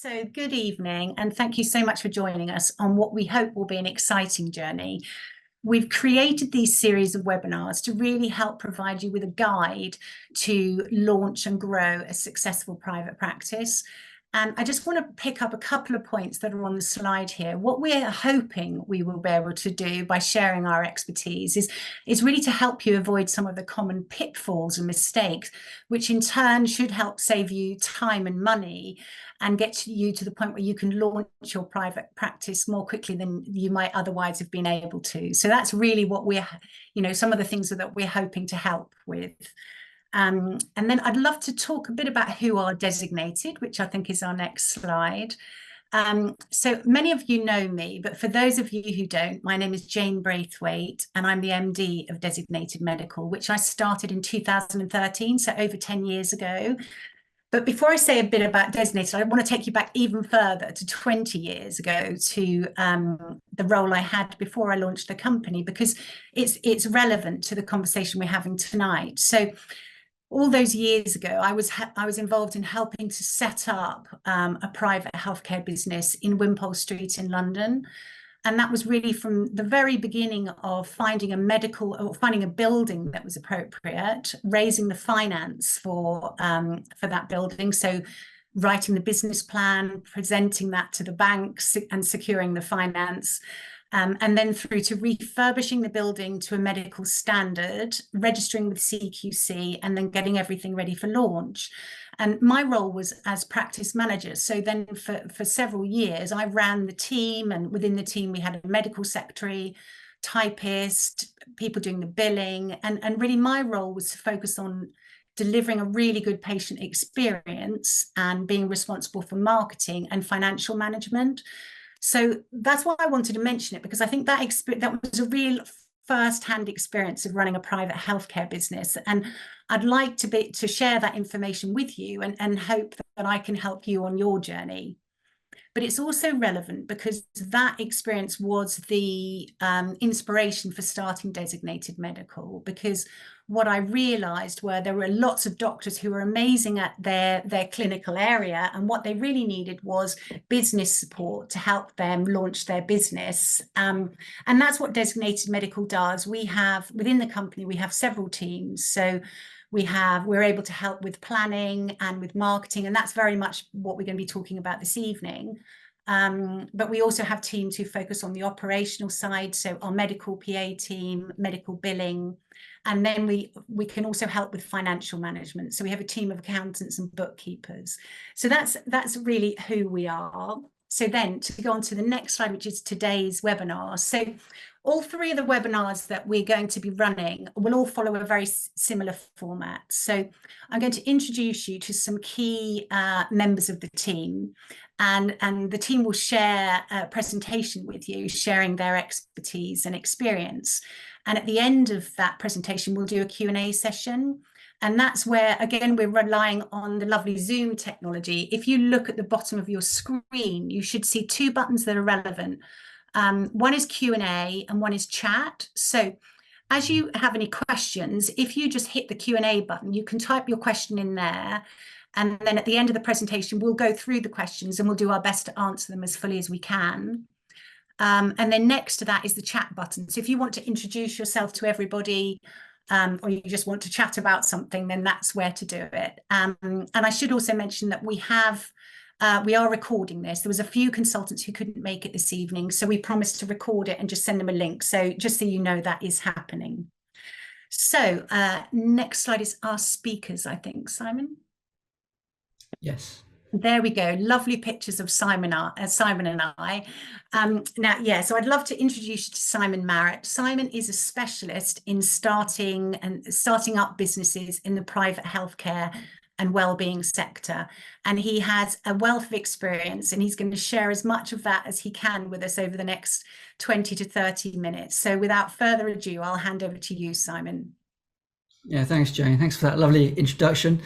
So, good evening, and thank you so much for joining us on what we hope will be an exciting journey. We've created these series of webinars to really help provide you with a guide to launch and grow a successful private practice. And I just want to pick up a couple of points that are on the slide here. What we're hoping we will be able to do by sharing our expertise is really to help you avoid some of the common pitfalls and mistakes, which in turn should help save you time and money and get you to the point where you can launch your private practice more quickly than you might otherwise have been able to. So that's really what we're, some of the things that we're hoping to help with. And then I'd love to talk a bit about who are designated, which I think is our next slide. So many of you know me, but for those of you who don't, my name is Jane Braithwaite, and I'm the MD of Designated Medical, which I started in 2013, so over 10 years ago. But before I say a bit about Designated, I want to take you back even further to 20 years ago to the role I had before I launched the company, because it's relevant to the conversation we're having tonight. So all those years ago, I was involved in helping to set up a private healthcare business in Wimpole Street in London. And that was really from the very beginning of finding a building that was appropriate, raising the finance for that building. So writing the business plan, presenting that to the banks and securing the finance. And then through to refurbishing the building to a medical standard, registering with CQC, and then getting everything ready for launch. And my role was as practice manager. So then for several years, I ran the team, and within the team, we had a medical secretary, typist, people doing the billing. And really my role was to focus on delivering a really good patient experience and being responsible for marketing and financial management. So that's why I wanted to mention it, because I think that was a real first-hand experience of running a private healthcare business. And I'd like to share that information with you and hope that I can help you on your journey. But it's also relevant because that experience was the inspiration for starting Designated Medical, because what I realized were there were lots of doctors who were amazing at their clinical area, and what they really needed was business support to help them launch their business. And that's what Designated Medical does. We have, within the company, we have several teams. So we're able to help with planning and with marketing, and that's very much what we're going to be talking about this evening. But we also have teams who focus on the operational side, so our medical PA team, medical billing, and then we can also help with financial management. So we have a team of accountants and bookkeepers. So that's really who we are. So then to go on to the next slide, which is today's webinar. So all three of the webinars that we're going to be running will all follow a very similar format. So I'm going to introduce you to some key members of the team, and the team will share a presentation with you, sharing their expertise and experience. And at the end of that presentation, we'll do a Q&A session. And that's where, again, we're relying on the lovely Zoom technology. If you look at the bottom of your screen, you should see two buttons that are relevant. One is Q&A and one is chat. So as you have any questions, if you just hit the Q&A button, you can type your question in there. And then at the end of the presentation, we'll go through the questions and we'll do our best to answer them as fully as we can. And then next to that is the chat button. So if you want to introduce yourself to everybody, or you just want to chat about something, then that's where to do it. And I should also mention that we are recording this. There was a few consultants who couldn't make it this evening, so we promised to record it and just send them a link. So just so you know, that is happening. So next slide is our speakers, I think, Simon. Yes. There we go. Lovely pictures of Simon and I. So I'd love to introduce you to Simon Marrett. Simon is a specialist in starting up businesses in the private healthcare and well-being sector. And he has a wealth of experience, and he's going to share as much of that as he can with us over the next 20 to 30 minutes. So without further ado, I'll hand over to you, Simon. Yeah, thanks, Jane. Thanks for that lovely introduction.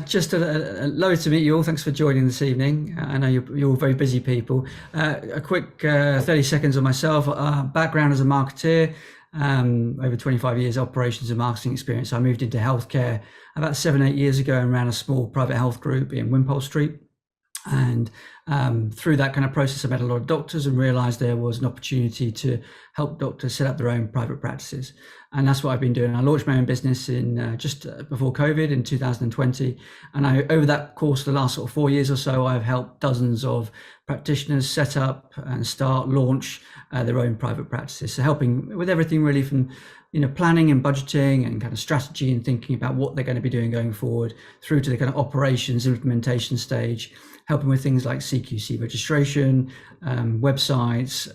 Just a load to meet you all. Thanks for joining this evening. I know you're all very busy people. A quick 30 seconds on myself. Background as a marketeer, over 25 years operations and marketing experience. I moved into healthcare about 7-8 years ago and ran a small private health group in Wimpole Street. And through that kind of process, I met a lot of doctors and realized there was an opportunity to help doctors set up their own private practices. And that's what I've been doing. I launched my own business in just before COVID in 2020. And over that course, the last sort of 4 years or so, I've helped dozens of practitioners set up and launch their own private practices. So helping with everything really from planning and budgeting and kind of strategy and thinking about what they're going to be doing going forward, through to the kind of operations implementation stage, helping with things like CQC registration, websites,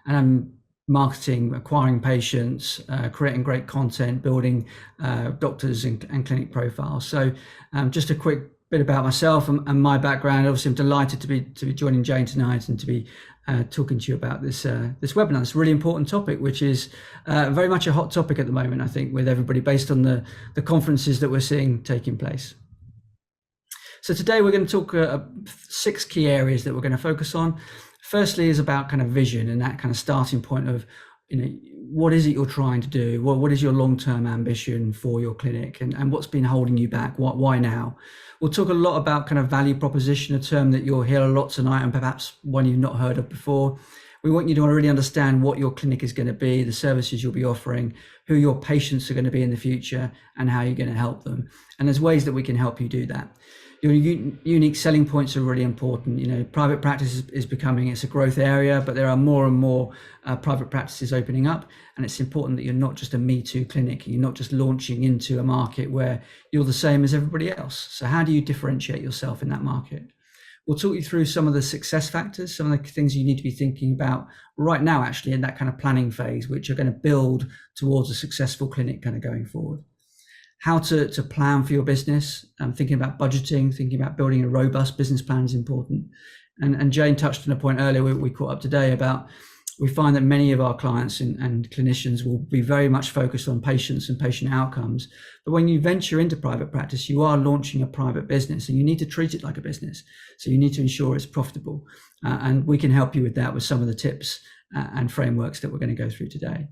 and marketing, acquiring patients, creating great content, building doctors and clinic profiles. So just a quick bit about myself and my background. Obviously, I'm delighted to be joining Jane tonight and to be talking to you about this webinar. It's a really important topic, which is very much a hot topic at the moment, I think, with everybody, based on the conferences that we're seeing taking place. So today we're going to talk 6 key areas that we're going to focus on. Firstly is about kind of vision and that kind of starting point of, what is it you're trying to do? What is your long-term ambition for your clinic, and what's been holding you back? Why now? We'll talk a lot about kind of value proposition, a term that you'll hear a lot tonight and perhaps one you've not heard of before. We want you to really understand what your clinic is going to be, the services you'll be offering, who your patients are going to be in the future, and how you're going to help them. And there's ways that we can help you do that. Your unique selling points are really important. Private practice is becoming, it's a growth area, but there are more and more private practices opening up. And it's important that you're not just a Me Too clinic. You're not just launching into a market where you're the same as everybody else. So how do you differentiate yourself in that market? We'll talk you through some of the success factors, some of the things you need to be thinking about right now, actually, in that kind of planning phase, which are going to build towards a successful clinic kind of going forward. How to plan for your business, thinking about budgeting, thinking about building a robust business plan is important. And Jane touched on a point earlier we caught up today about, we find that many of our clients and clinicians will be very much focused on patients and patient outcomes. But when you venture into private practice, you are launching a private business and you need to treat it like a business. So you need to ensure it's profitable. And we can help you with that with some of the tips and frameworks that we're going to go through today.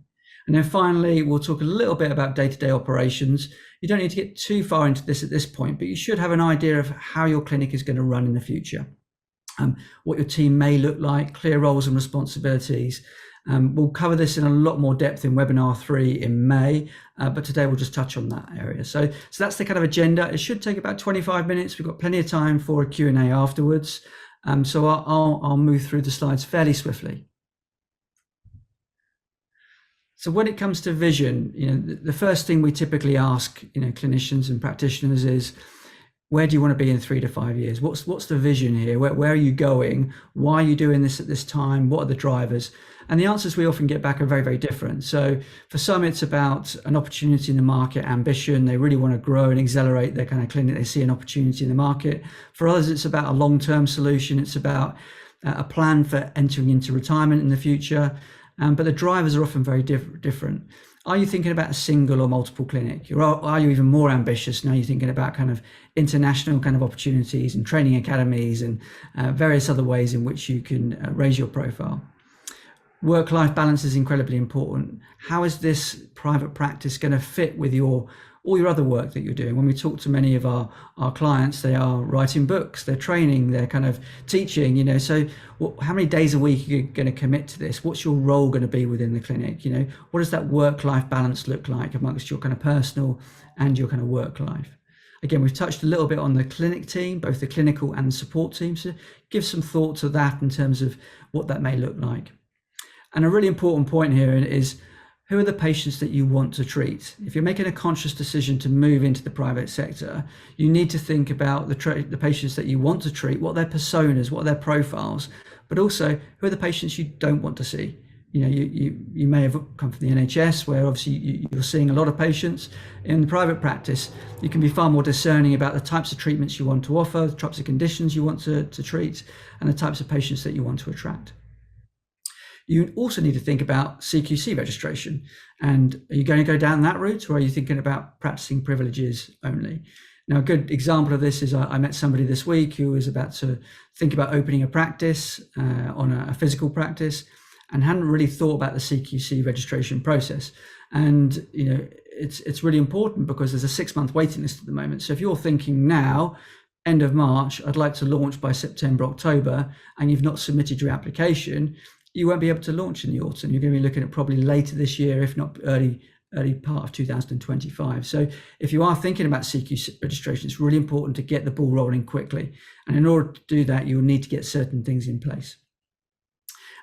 And then finally, we'll talk a little bit about day-to-day operations. You don't need to get too far into this at this point, but you should have an idea of how your clinic is going to run in the future, what your team may look like, clear roles and responsibilities. We'll cover this in a lot more depth in webinar 3 in May, but today we'll just touch on that area. So that's the kind of agenda. It should take about 25 minutes. We've got plenty of time for a Q&A afterwards. So I'll move through the slides fairly swiftly. So when it comes to vision, the first thing we typically ask, clinicians and practitioners is, where do you want to be in 3 to 5 years? What's the vision here? Where are you going? Why are you doing this at this time? What are the drivers? And the answers we often get back are very, very different. So for some, it's about an opportunity in the market, ambition. They really want to grow and accelerate their kind of clinic. They see an opportunity in the market. For others, it's about a long-term solution. It's about a plan for entering into retirement in the future. But the drivers are often very different. Are you thinking about a single or multiple clinic? Or are you even more ambitious? Now you're thinking about kind of international kind of opportunities and training academies and various other ways in which you can raise your profile. Work-life balance is incredibly important. How is this private practice going to fit with all your other work that you're doing? When we talk to many of our clients, they are writing books, they're training, they're kind of teaching, so how many days a week are you going to commit to this? What's your role going to be within the clinic? What does that work-life balance look like amongst your kind of personal and your kind of work life? Again, we've touched a little bit on the clinic team, both the clinical and the support team. So give some thought to that in terms of what that may look like. And a really important point here is, who are the patients that you want to treat? If you're making a conscious decision to move into the private sector, you need to think about the patients that you want to treat, what are their personas, what are their profiles, but also who are the patients you don't want to see. You may have come from the NHS, where obviously you're seeing a lot of patients. In private practice, you can be far more discerning about the types of treatments you want to offer, the types of conditions you want to treat, and the types of patients that you want to attract. You also need to think about CQC registration. And are you going to go down that route, or are you thinking about practicing privileges only? Now, a good example of this is I met somebody this week who was about to think about opening a practice on a physical practice, and hadn't really thought about the CQC registration process. And it's really important because there's a 6-month waiting list at the moment. So if you're thinking now, end of March, I'd like to launch by September, October, and you've not submitted your application, you won't be able to launch in the autumn. You're going to be looking at probably later this year, if not early part of 2025. So if you are thinking about CQ registration, it's really important to get the ball rolling quickly. And in order to do that, you'll need to get certain things in place.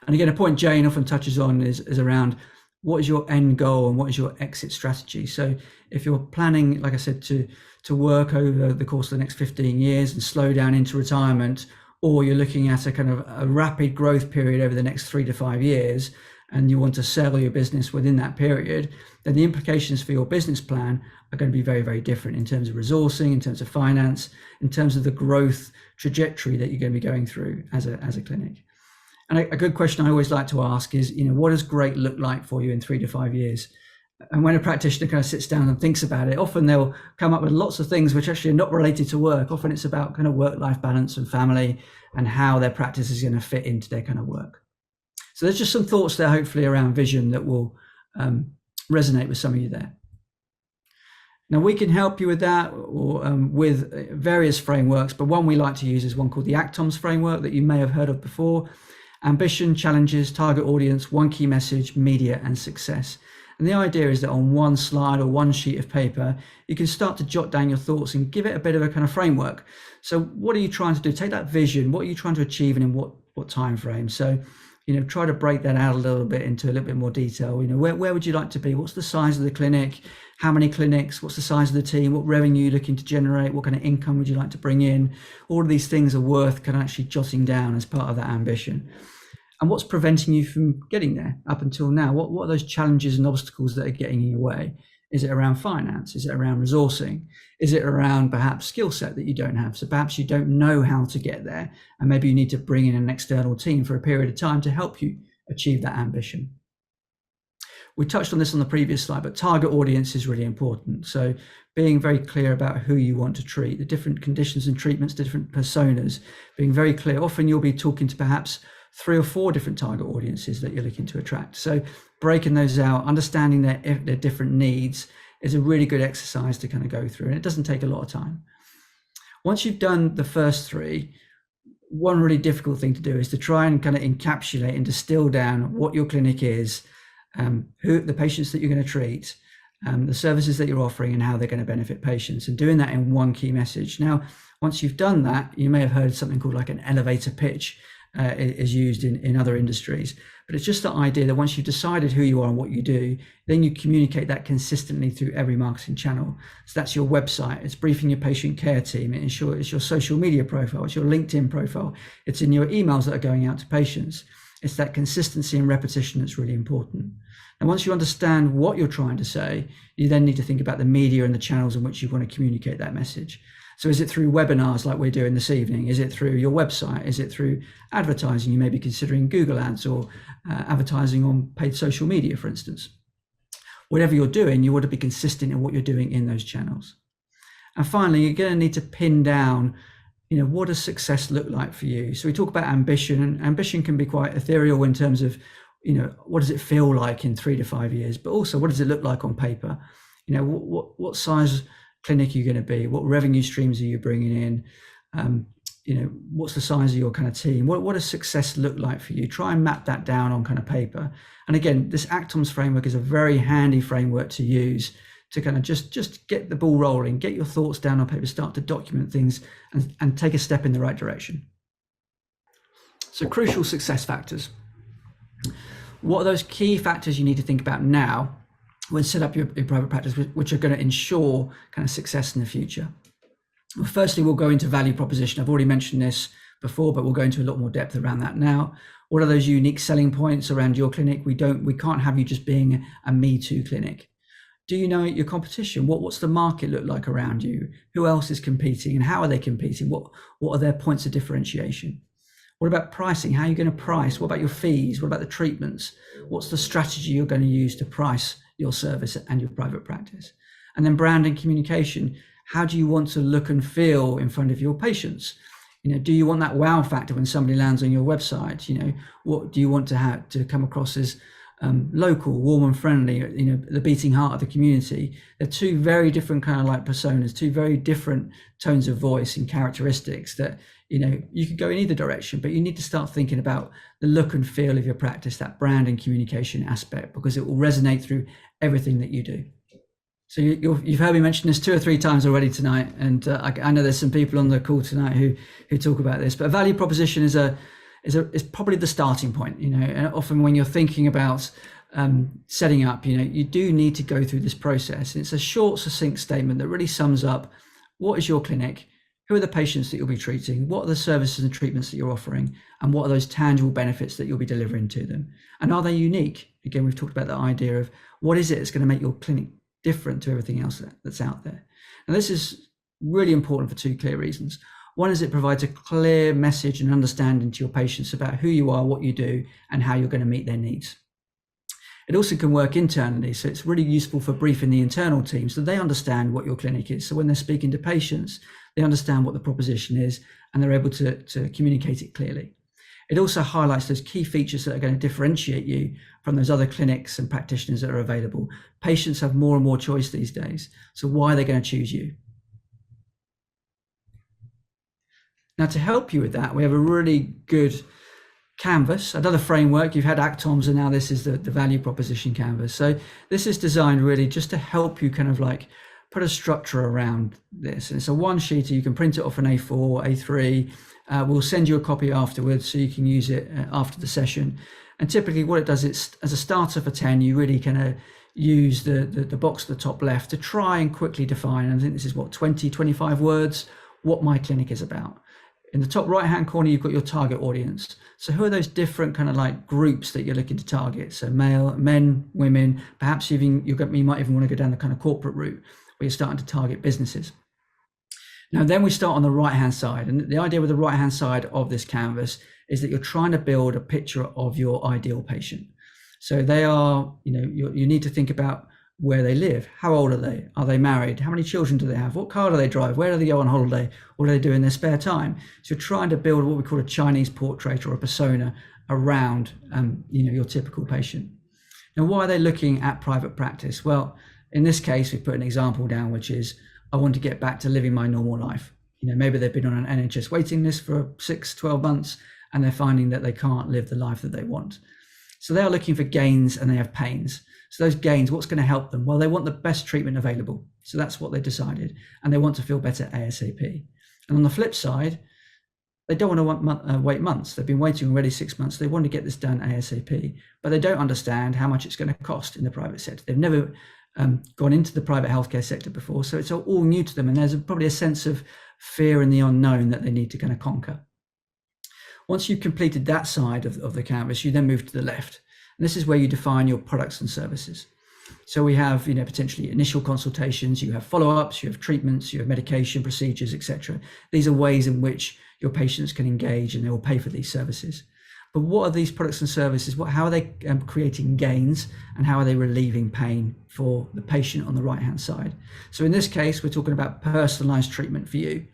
And again, a point Jane often touches on is around what is your end goal and what is your exit strategy. So if you're planning, like I said, to work over the course of the next 15 years and slow down into retirement, or you're looking at a kind of a rapid growth period over the next 3 to 5 years, and you want to sell your business within that period, then the implications for your business plan are going to be very, very different in terms of resourcing, in terms of finance, in terms of the growth trajectory that you're going to be going through as a clinic. And a good question I always like to ask is, what does great look like for you in 3 to 5 years? And when a practitioner kind of sits down and thinks about it, often they'll come up with lots of things which actually are not related to work. Often it's about kind of work-life balance and family and how their practice is going to fit into their kind of work. So there's just some thoughts there, hopefully, around vision that will resonate with some of you there. Now, we can help you with that or with various frameworks, but one we like to use is one called the ACTOMS framework that you may have heard of before. Ambition, challenges, target audience, one key message, media, and success. And the idea is that on one slide or one sheet of paper, you can start to jot down your thoughts and give it a bit of a kind of framework. So what are you trying to do? Take that vision. What are you trying to achieve and in what time frame? So, try to break that out a little bit into a little bit more detail. Where would you like to be? What's the size of the clinic? How many clinics? What's the size of the team? What revenue are you looking to generate? What kind of income would you like to bring in? All of these things are worth kind of actually jotting down as part of that ambition. And what's preventing you from getting there up until now? What are those challenges and obstacles that are getting in your way? Is it around finance? Is it around resourcing? Is it around perhaps skill set that you don't have? So perhaps you don't know how to get there, and maybe you need to bring in an external team for a period of time to help you achieve that ambition. We touched on this on the previous slide, but target audience is really important. So being very clear about who you want to treat, the different conditions and treatments, different personas, being very clear. Often you'll be talking to perhaps 3 or 4 different target audiences that you're looking to attract. So breaking those out, understanding their different needs is a really good exercise to kind of go through, and it doesn't take a lot of time. Once you've done the first 3, one really difficult thing to do is to try and kind of encapsulate and distill down what your clinic is, who the patients that you're going to treat, the services that you're offering, and how they're going to benefit patients, and doing that in one key message. Now, once you've done that, you may have heard something called like an elevator pitch is used in other industries, but it's just the idea that once you've decided who you are and what you do, then you communicate that consistently through every marketing channel. So that's your website, it's briefing your patient care team, it's your social media profile, it's your LinkedIn profile, it's in your emails that are going out to patients. It's that consistency and repetition that's really important. And once you understand what you're trying to say, you then need to think about the media and the channels in which you want to communicate that message. So is it through webinars like we're doing this evening? Is it through your website? Is it through advertising? You may be considering Google ads or advertising on paid social media, for instance. Whatever you're doing, you want to be consistent in what you're doing in those channels. And finally, you're going to need to pin down, what does success look like for you? So we talk about ambition, and ambition can be quite ethereal in terms of, what does it feel like in 3 to 5 years? But also, what does it look like on paper? What size clinic are you going to be? What revenue streams are you bringing in? What's the size of your kind of team? What does success look like for you? Try and map that down on kind of paper. And again, this ACTOMS framework is a very handy framework to use to kind of just get the ball rolling, get your thoughts down on paper, start to document things and take a step in the right direction. So crucial success factors. What are those key factors you need to think about now when set up your private practice, which are going to ensure kind of success in the future? Well, firstly, we'll go into value proposition. I've already mentioned this before, but we'll go into a lot more depth around that now. What are those unique selling points around your clinic? We can't have you just being a Me Too clinic. Do you know your competition? What's the market look like around you? Who else is competing and how are they competing? What are their points of differentiation? What about pricing? How are you going to price? What about your fees? What about the treatments? What's the strategy you're going to use to price your service and your private practice? And then brand and communication. How do you want to look and feel in front of your patients? Do you want that wow factor when somebody lands on your website? What do you want to have to come across as local, warm and friendly, the beating heart of the community. They're two very different kind of like personas, two very different tones of voice and characteristics that, you could go in either direction, but you need to start thinking about the look and feel of your practice, that brand and communication aspect, because it will resonate through everything that you do. So you've heard me mention this 2 or 3 times already tonight, and I know there's some people on the call tonight who talk about this. But a value proposition is probably the starting point. And often when you're thinking about setting up, you do need to go through this process. And it's a short, succinct statement that really sums up what is your clinic, who are the patients that you'll be treating, what are the services and treatments that you're offering, and what are those tangible benefits that you'll be delivering to them, and are they unique? Again, we've talked about the idea of what is it that's going to make your clinic different to everything else that's out there. And this is really important for 2 clear reasons. One is it provides a clear message and understanding to your patients about who you are, what you do, and how you're going to meet their needs. It also can work internally, so it's really useful for briefing the internal team so they understand what your clinic is. So when they're speaking to patients, they understand what the proposition is and they're able to communicate it clearly. It also highlights those key features that are going to differentiate you from those other clinics and practitioners that are available. Patients have more and more choice these days, so why are they going to choose you? Now, to help you with that, we have a really good canvas, another framework. You've had ACTOMS, and now this is the value proposition canvas. So this is designed really just to help you kind of like put a structure around this. And it's a 1-sheeter. You can print it off an A4, A3. We'll send you a copy afterwards so you can use it after the session. And typically what it does is, as a starter for 10, you really kind of use the box at the top left to try and quickly define, I think this is 20, 25 words, what my clinic is about. In the top right hand corner, you've got your target audience. So who are those different kind of like groups that you're looking to target? So men, women, perhaps even you might even want to go down the kind of corporate route where you're starting to target businesses. Now, then we start on the right-hand side. And the idea with the right-hand side of this canvas is that you're trying to build a picture of your ideal patient. So they are, you need to think about where they live. How old are they married? How many children do they have? What car do they drive? Where do they go on holiday? What do they do in their spare time? So you're trying to build what we call a Chinese portrait or a persona around, your typical patient. Now, why are they looking at private practice? Well, in this case, we put an example down, which is, I want to get back to living my normal life. Maybe they've been on an NHS waiting list for 6, 12 months, and they're finding that they can't live the life that they want. So they are looking for gains and they have pains. So those gains, what's going to help them? Well, they want the best treatment available. So that's what they decided. And they want to feel better ASAP. And on the flip side, they don't want to wait months. They've been waiting already 6 months. They want to get this done ASAP, but they don't understand how much it's going to cost in the private sector. They've never gone into the private healthcare sector before, so it's all new to them, and there's probably a sense of fear in the unknown that they need to kind of conquer. Once you've completed that side of the canvas, you then move to the left, and this is where you define your products and services. So we have, potentially initial consultations, you have follow-ups, you have treatments, you have medication, procedures, etc. These are ways in which your patients can engage and they will pay for these services. But what are these products and services? How are they creating gains, and how are they relieving pain for the patient on the right-hand side? So in this case, we're talking about personalized treatment for you.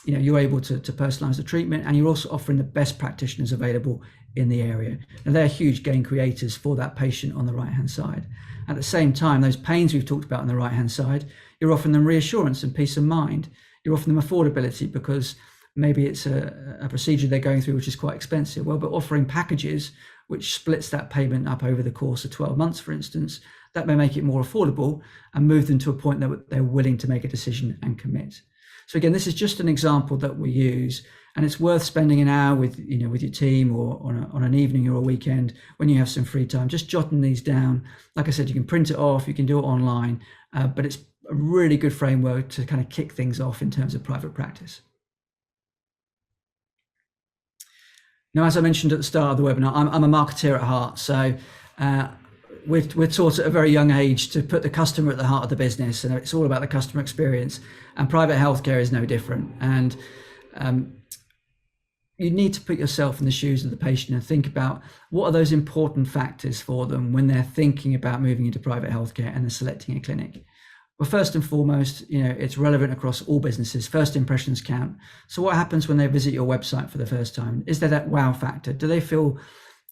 You're able to personalize the treatment, and you're also offering the best practitioners available in the area. Now, they're huge gain creators for that patient on the right-hand side. At the same time, those pains we've talked about on the right-hand side, you're offering them reassurance and peace of mind. You're offering them affordability because maybe it's a procedure they're going through which is quite expensive. Well, but offering packages which splits that payment up over the course of 12 months, for instance, that may make it more affordable and move them to a point that they're willing to make a decision and commit. So again, this is just an example that we use, and it's worth spending an hour with your team or on an evening or a weekend when you have some free time, just jotting these down. Like I said, you can print it off, you can do it online, but it's a really good framework to kind of kick things off in terms of private practice. Now, as I mentioned at the start of the webinar, I'm a marketeer at heart. So we're taught at a very young age to put the customer at the heart of the business, and it's all about the customer experience. And private healthcare is no different. And you need to put yourself in the shoes of the patient and think about what are those important factors for them when they're thinking about moving into private healthcare and they're selecting a clinic. Well, first and foremost, it's relevant across all businesses. First impressions count. So what happens when they visit your website for the first time? Is there that wow factor? Do they feel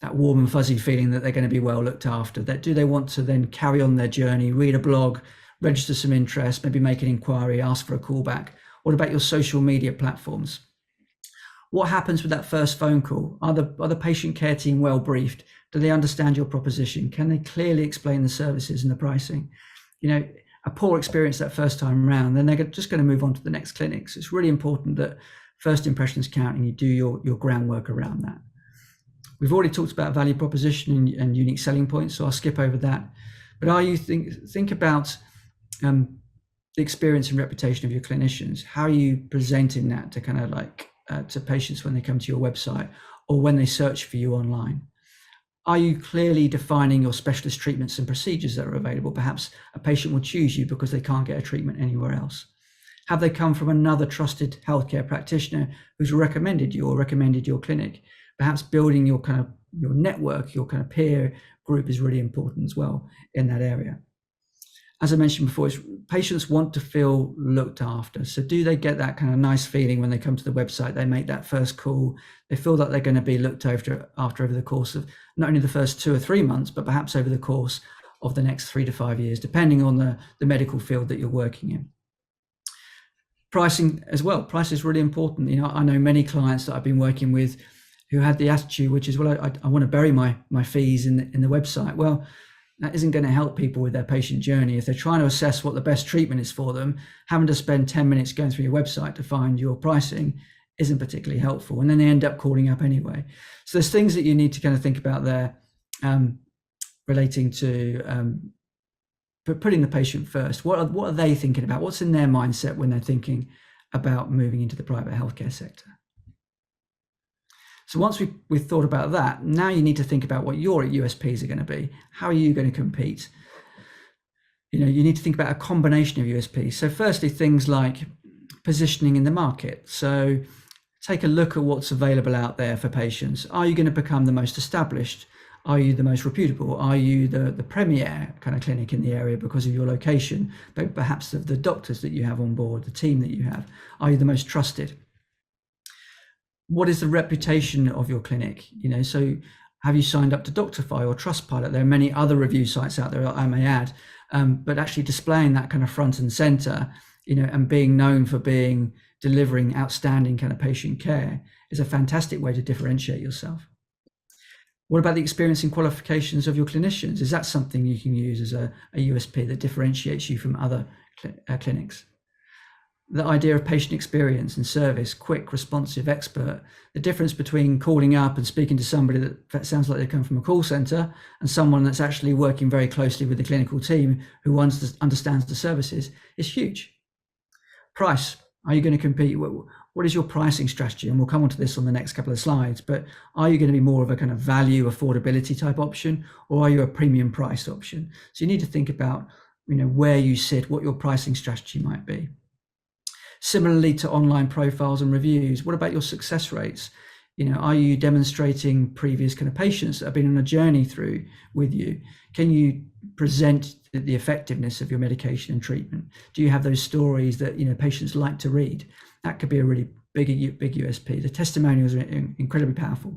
that warm and fuzzy feeling that they're going to be well looked after? That do they want to then carry on their journey, read a blog, register some interest, maybe make an inquiry, ask for a callback? What about your social media platforms? What happens with that first phone call? Are the patient care team well briefed? Do they understand your proposition? Can they clearly explain the services and the pricing? A poor experience that first time around, then they're just going to move on to the next clinic. So it's really important that first impressions count and you do your groundwork around that. We've already talked about value proposition and unique selling points, so I'll skip over that. But are you think about the experience and reputation of your clinicians? How are you presenting that to kind of like to patients when they come to your website or when they search for you online? Are you clearly defining your specialist treatments and procedures that are available? Perhaps a patient will choose you because they can't get a treatment anywhere else. Have they come from another trusted healthcare practitioner who's recommended you or recommended your clinic? Perhaps building your network, your kind of peer group is really important as well in that area. As I mentioned before, patients want to feel looked after. So do they get that kind of nice feeling when they come to the website, they make that first call, they feel that they're going to be looked after over the course of not only the first 2 or 3 months, but perhaps over the course of the next 3 to 5 years, depending on the medical field that you're working in. Pricing as well. Price is really important. I know many clients that I've been working with who had the attitude, which is, well, I want to bury my fees in the website. Well, that isn't going to help people with their patient journey. If they're trying to assess what the best treatment is for them, having to spend 10 minutes going through your website to find your pricing isn't particularly helpful. And then they end up calling up anyway. So there's things that you need to kind of think about there relating to putting the patient first. What are they thinking about? What's in their mindset when they're thinking about moving into the private healthcare sector? So once we've thought about that, now you need to think about what your USPs are going to be. How are you going to compete? You need to think about a combination of USPs. So firstly, things like positioning in the market. So take a look at what's available out there for patients. Are you going to become the most established? Are you the most reputable? Are you the premier kind of clinic in the area because of your location, but perhaps the doctors that you have on board, the team that you have? Are you the most trusted? What is the reputation of your clinic? So have you signed up to Doctify or Trustpilot? There are many other review sites out there, I may add, but actually displaying that kind of front and center, and being known for delivering outstanding kind of patient care is a fantastic way to differentiate yourself. What about the experience and qualifications of your clinicians? Is that something you can use as a USP that differentiates you from other clinics? The idea of patient experience and service, quick, responsive, expert, the difference between calling up and speaking to somebody that sounds like they come from a call center and someone that's actually working very closely with the clinical team who understands the services is huge. Price, are you going to compete? What is your pricing strategy? And we'll come on to this on the next couple of slides, but are you going to be more of a kind of value affordability type option, or are you a premium price option? So you need to think about, where you sit, what your pricing strategy might be. Similarly to online profiles and reviews, what about your success rates? Are you demonstrating previous kind of patients that have been on a journey through with you? Can you present the effectiveness of your medication and treatment? Do you have those stories that patients like to read? That could be a really big USP. The testimonials are incredibly powerful.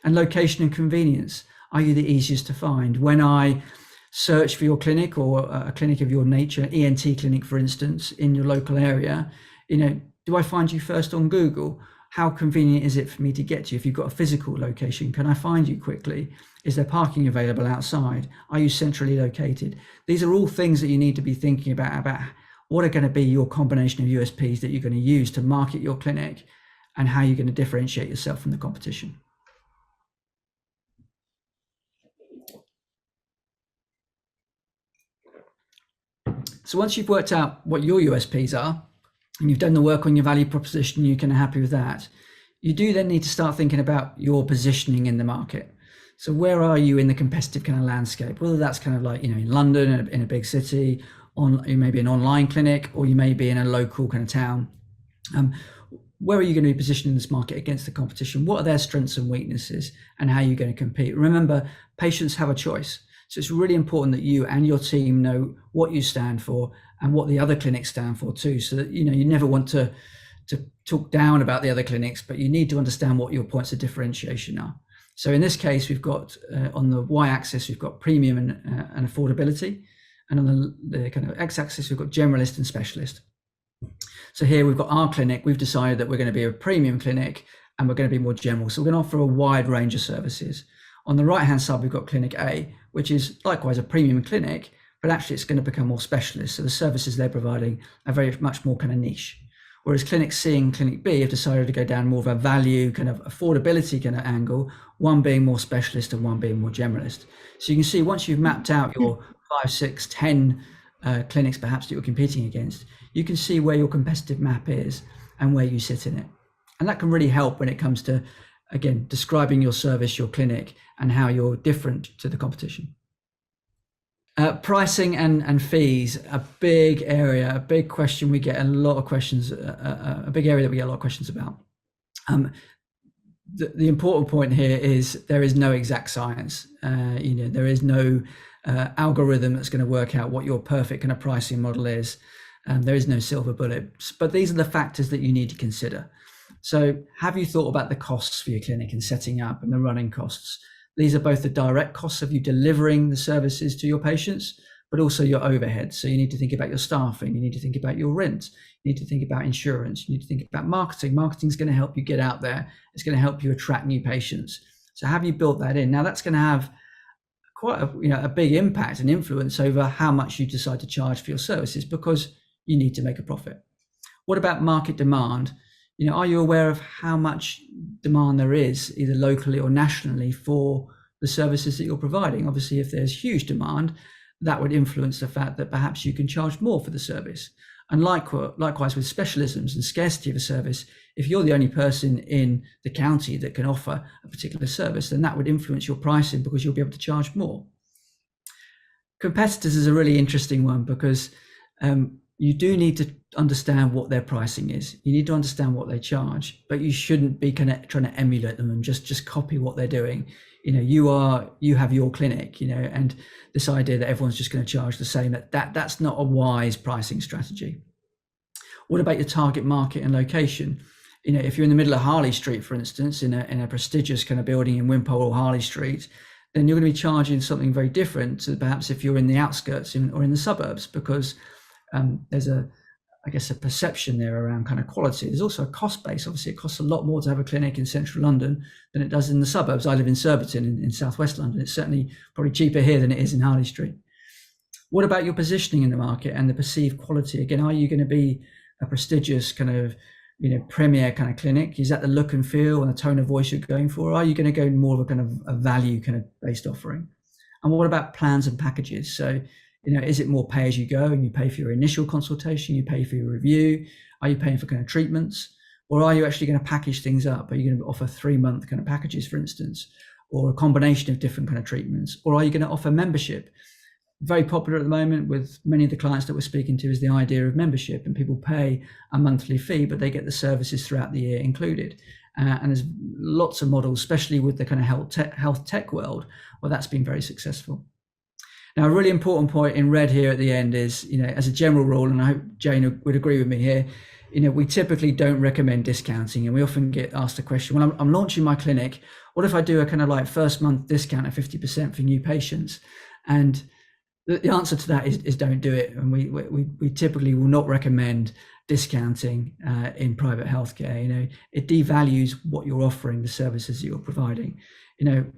And location and convenience. Are you the easiest to find? When I search for your clinic or a clinic of your nature, ENT clinic, for instance, in your local area, do I find you first on Google? How convenient is it for me to get to you? If you've got a physical location, can I find you quickly? Is there parking available outside? Are you centrally located? These are all things that you need to be thinking about what are going to be your combination of USPs that you're going to use to market your clinic and how you're going to differentiate yourself from the competition. So once you've worked out what your USPs are, and you've done the work on your value proposition, you're kind of happy with that, you do then need to start thinking about your positioning in the market. So where are you in the competitive kind of landscape? Whether that's kind of like, in London, in a big city, you may be an online clinic, or you may be in a local kind of town. Where are you going to be positioned in this market against the competition? What are their strengths and weaknesses, and how are you going to compete? Remember, patients have a choice. So it's really important that you and your team know what you stand for and what the other clinics stand for too, so that you never want to talk down about the other clinics, but you need to understand what your points of differentiation are. So in this case, we've got on the y-axis, we've got premium and affordability. And on the kind of x-axis, we've got generalist and specialist. So here we've got our clinic. We've decided that we're going to be a premium clinic and we're going to be more general. So we're going to offer a wide range of services. On the right-hand side, we've got Clinic A, which is likewise a premium clinic, but actually it's going to become more specialist. So the services they're providing are very much more kind of niche. Whereas Clinic C and Clinic B have decided to go down more of a value kind of affordability kind of angle, one being more specialist and one being more generalist. So you can see once you've mapped out your 5, 6, 10 clinics perhaps that you're competing against, you can see where your competitive map is and where you sit in it. And that can really help when it comes to, again, describing your service, your clinic, and how you're different to the competition. Pricing and fees, a big area, a big question we get a lot of questions, a big area that we get a lot of questions about. The important point here is there is no exact science. There is no algorithm that's going to work out what your perfect kind of pricing model is. There is no silver bullet, but these are the factors that you need to consider. So have you thought about the costs for your clinic and setting up and the running costs? These are both the direct costs of you delivering the services to your patients, but also your overhead. So you need to think about your staffing, you need to think about your rent, you need to think about insurance, you need to think about marketing. Marketing is going to help you get out there. It's going to help you attract new patients. So have you built that in? Now that's going to have quite a big impact and influence over how much you decide to charge for your services, because you need to make a profit. What about market demand? Are you aware of how much demand there is, either locally or nationally, for the services that you're providing? Obviously, if there's huge demand, that would influence the fact that perhaps you can charge more for the service. And likewise with specialisms and scarcity of a service, if you're the only person in the county that can offer a particular service, then that would influence your pricing because you'll be able to charge more. Competitors is a really interesting one because you do need to understand what their pricing is. You need to understand what they charge, but you shouldn't be kind of trying to emulate them and just copy what they're doing. You have your clinic, and this idea that everyone's just going to charge the same, that's not a wise pricing strategy. What about your target market and location? If you're in the middle of Harley Street, for instance, in a prestigious kind of building in Wimpole or Harley Street, then you're going to be charging something very different to perhaps if you're in the outskirts or in the suburbs, because there's a perception there around kind of quality. There's also a cost base. Obviously, it costs a lot more to have a clinic in central London than it does in the suburbs. I live in Surbiton in southwest London. It's certainly probably cheaper here than it is in Harley Street. What about your positioning in the market and the perceived quality? Again, are you going to be a prestigious kind of premier kind of clinic? Is that the look and feel and the tone of voice you're going for? Or are you going to go more of a kind of a value kind of based offering? And what about plans and packages? So is it more pay as you go and you pay for your initial consultation, you pay for your review? Are you paying for kind of treatments? Or are you actually going to package things up? Are you going to offer 3-month kind of packages, for instance, or a combination of different kind of treatments? Or are you going to offer membership? Very popular at the moment with many of the clients that we're speaking to is the idea of membership, and people pay a monthly fee, but they get the services throughout the year included. And there's lots of models, especially with the kind of health tech world, where that's been very successful. Now, a really important point in red here at the end is, as a general rule, and I hope Jane would agree with me here, we typically don't recommend discounting, and we often get asked the question, well, I'm launching my clinic. What if I do a kind of like first month discount of 50% for new patients? And the answer to that is don't do it. And we typically will not recommend discounting in private healthcare. It devalues what you're offering, the services that you're providing.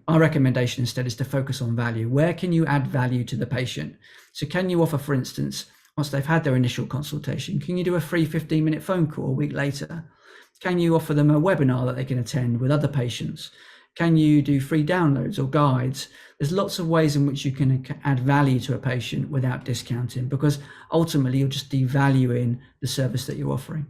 Our recommendation instead is to focus on value. Where can you add value to the patient? So can you offer, for instance, once they've had their initial consultation, can you do a free 15-minute phone call a week later? Can you offer them a webinar that they can attend with other patients? Can you do free downloads or guides? There's lots of ways in which you can add value to a patient without discounting, because ultimately you're just devaluing the service that you're offering.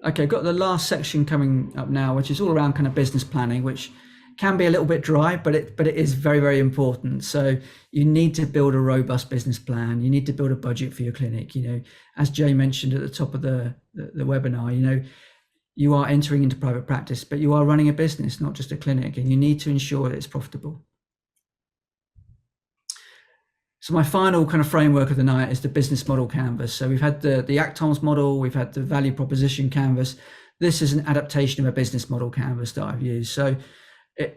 Okay, got the last section coming up now, which is all around kind of business planning, which can be a little bit dry, but it is very, very important. So you need to build a robust business plan. You need to build a budget for your clinic. As Jay mentioned at the top of the webinar, you are entering into private practice, but you are running a business, not just a clinic, and you need to ensure that it's profitable. So my final kind of framework of the night is the business model canvas. So we've had the ACTOMS model, we've had the value proposition canvas. This is an adaptation of a business model canvas that I've used. So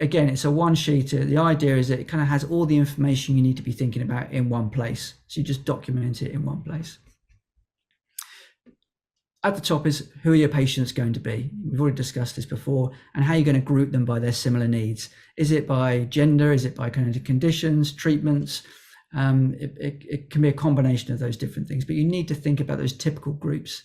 again, it's a one-sheeter. The idea is that it kind of has all the information you need to be thinking about in one place. So you just document it in one place. At the top is, who are your patients going to be? We've already discussed this before, and how you're going to group them by their similar needs. Is it by gender? Is it by kind of conditions, treatments? It can be a combination of those different things, but you need to think about those typical groups.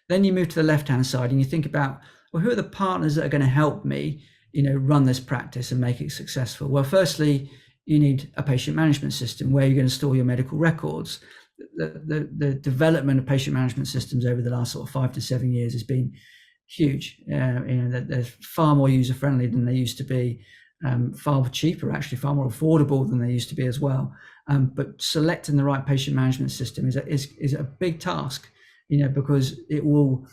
Then you move to the left-hand side and you think about, well, who are the partners that are going to help me, run this practice and make it successful? Well, firstly, you need a patient management system where you're going to store your medical records. The development of patient management systems over the last sort of 5 to 7 years has been huge. They're far more user-friendly than they used to be, far cheaper, actually, far more affordable than they used to be as well. But selecting the right patient management system is a big task, because it will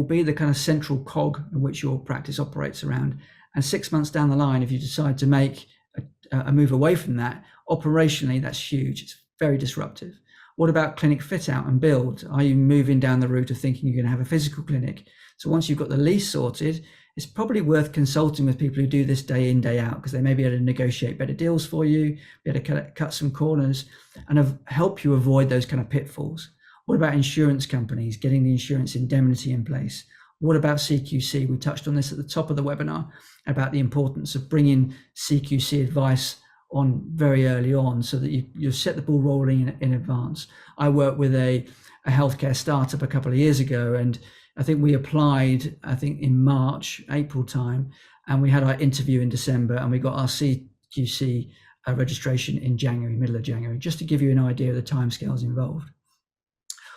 be the kind of central cog in which your practice operates around. And 6 months down the line, if you decide to make a move away from that, operationally, that's huge. It's very disruptive. What about clinic fit out and build? Are you moving down the route of thinking you're going to have a physical clinic? So once you've got the lease sorted, it's probably worth consulting with people who do this day in, day out, because they may be able to negotiate better deals for you, be able to cut some corners and help you avoid those kind of pitfalls. What about insurance companies, getting the insurance indemnity in place? What about CQC? We touched on this at the top of the webinar about the importance of bringing CQC advice on very early on so that you set the ball rolling in advance. I worked with a healthcare startup a couple of years ago, and I think we applied, in March, April time, and we had our interview in December, and we got our CQC registration in January, middle of January, just to give you an idea of the timescales involved.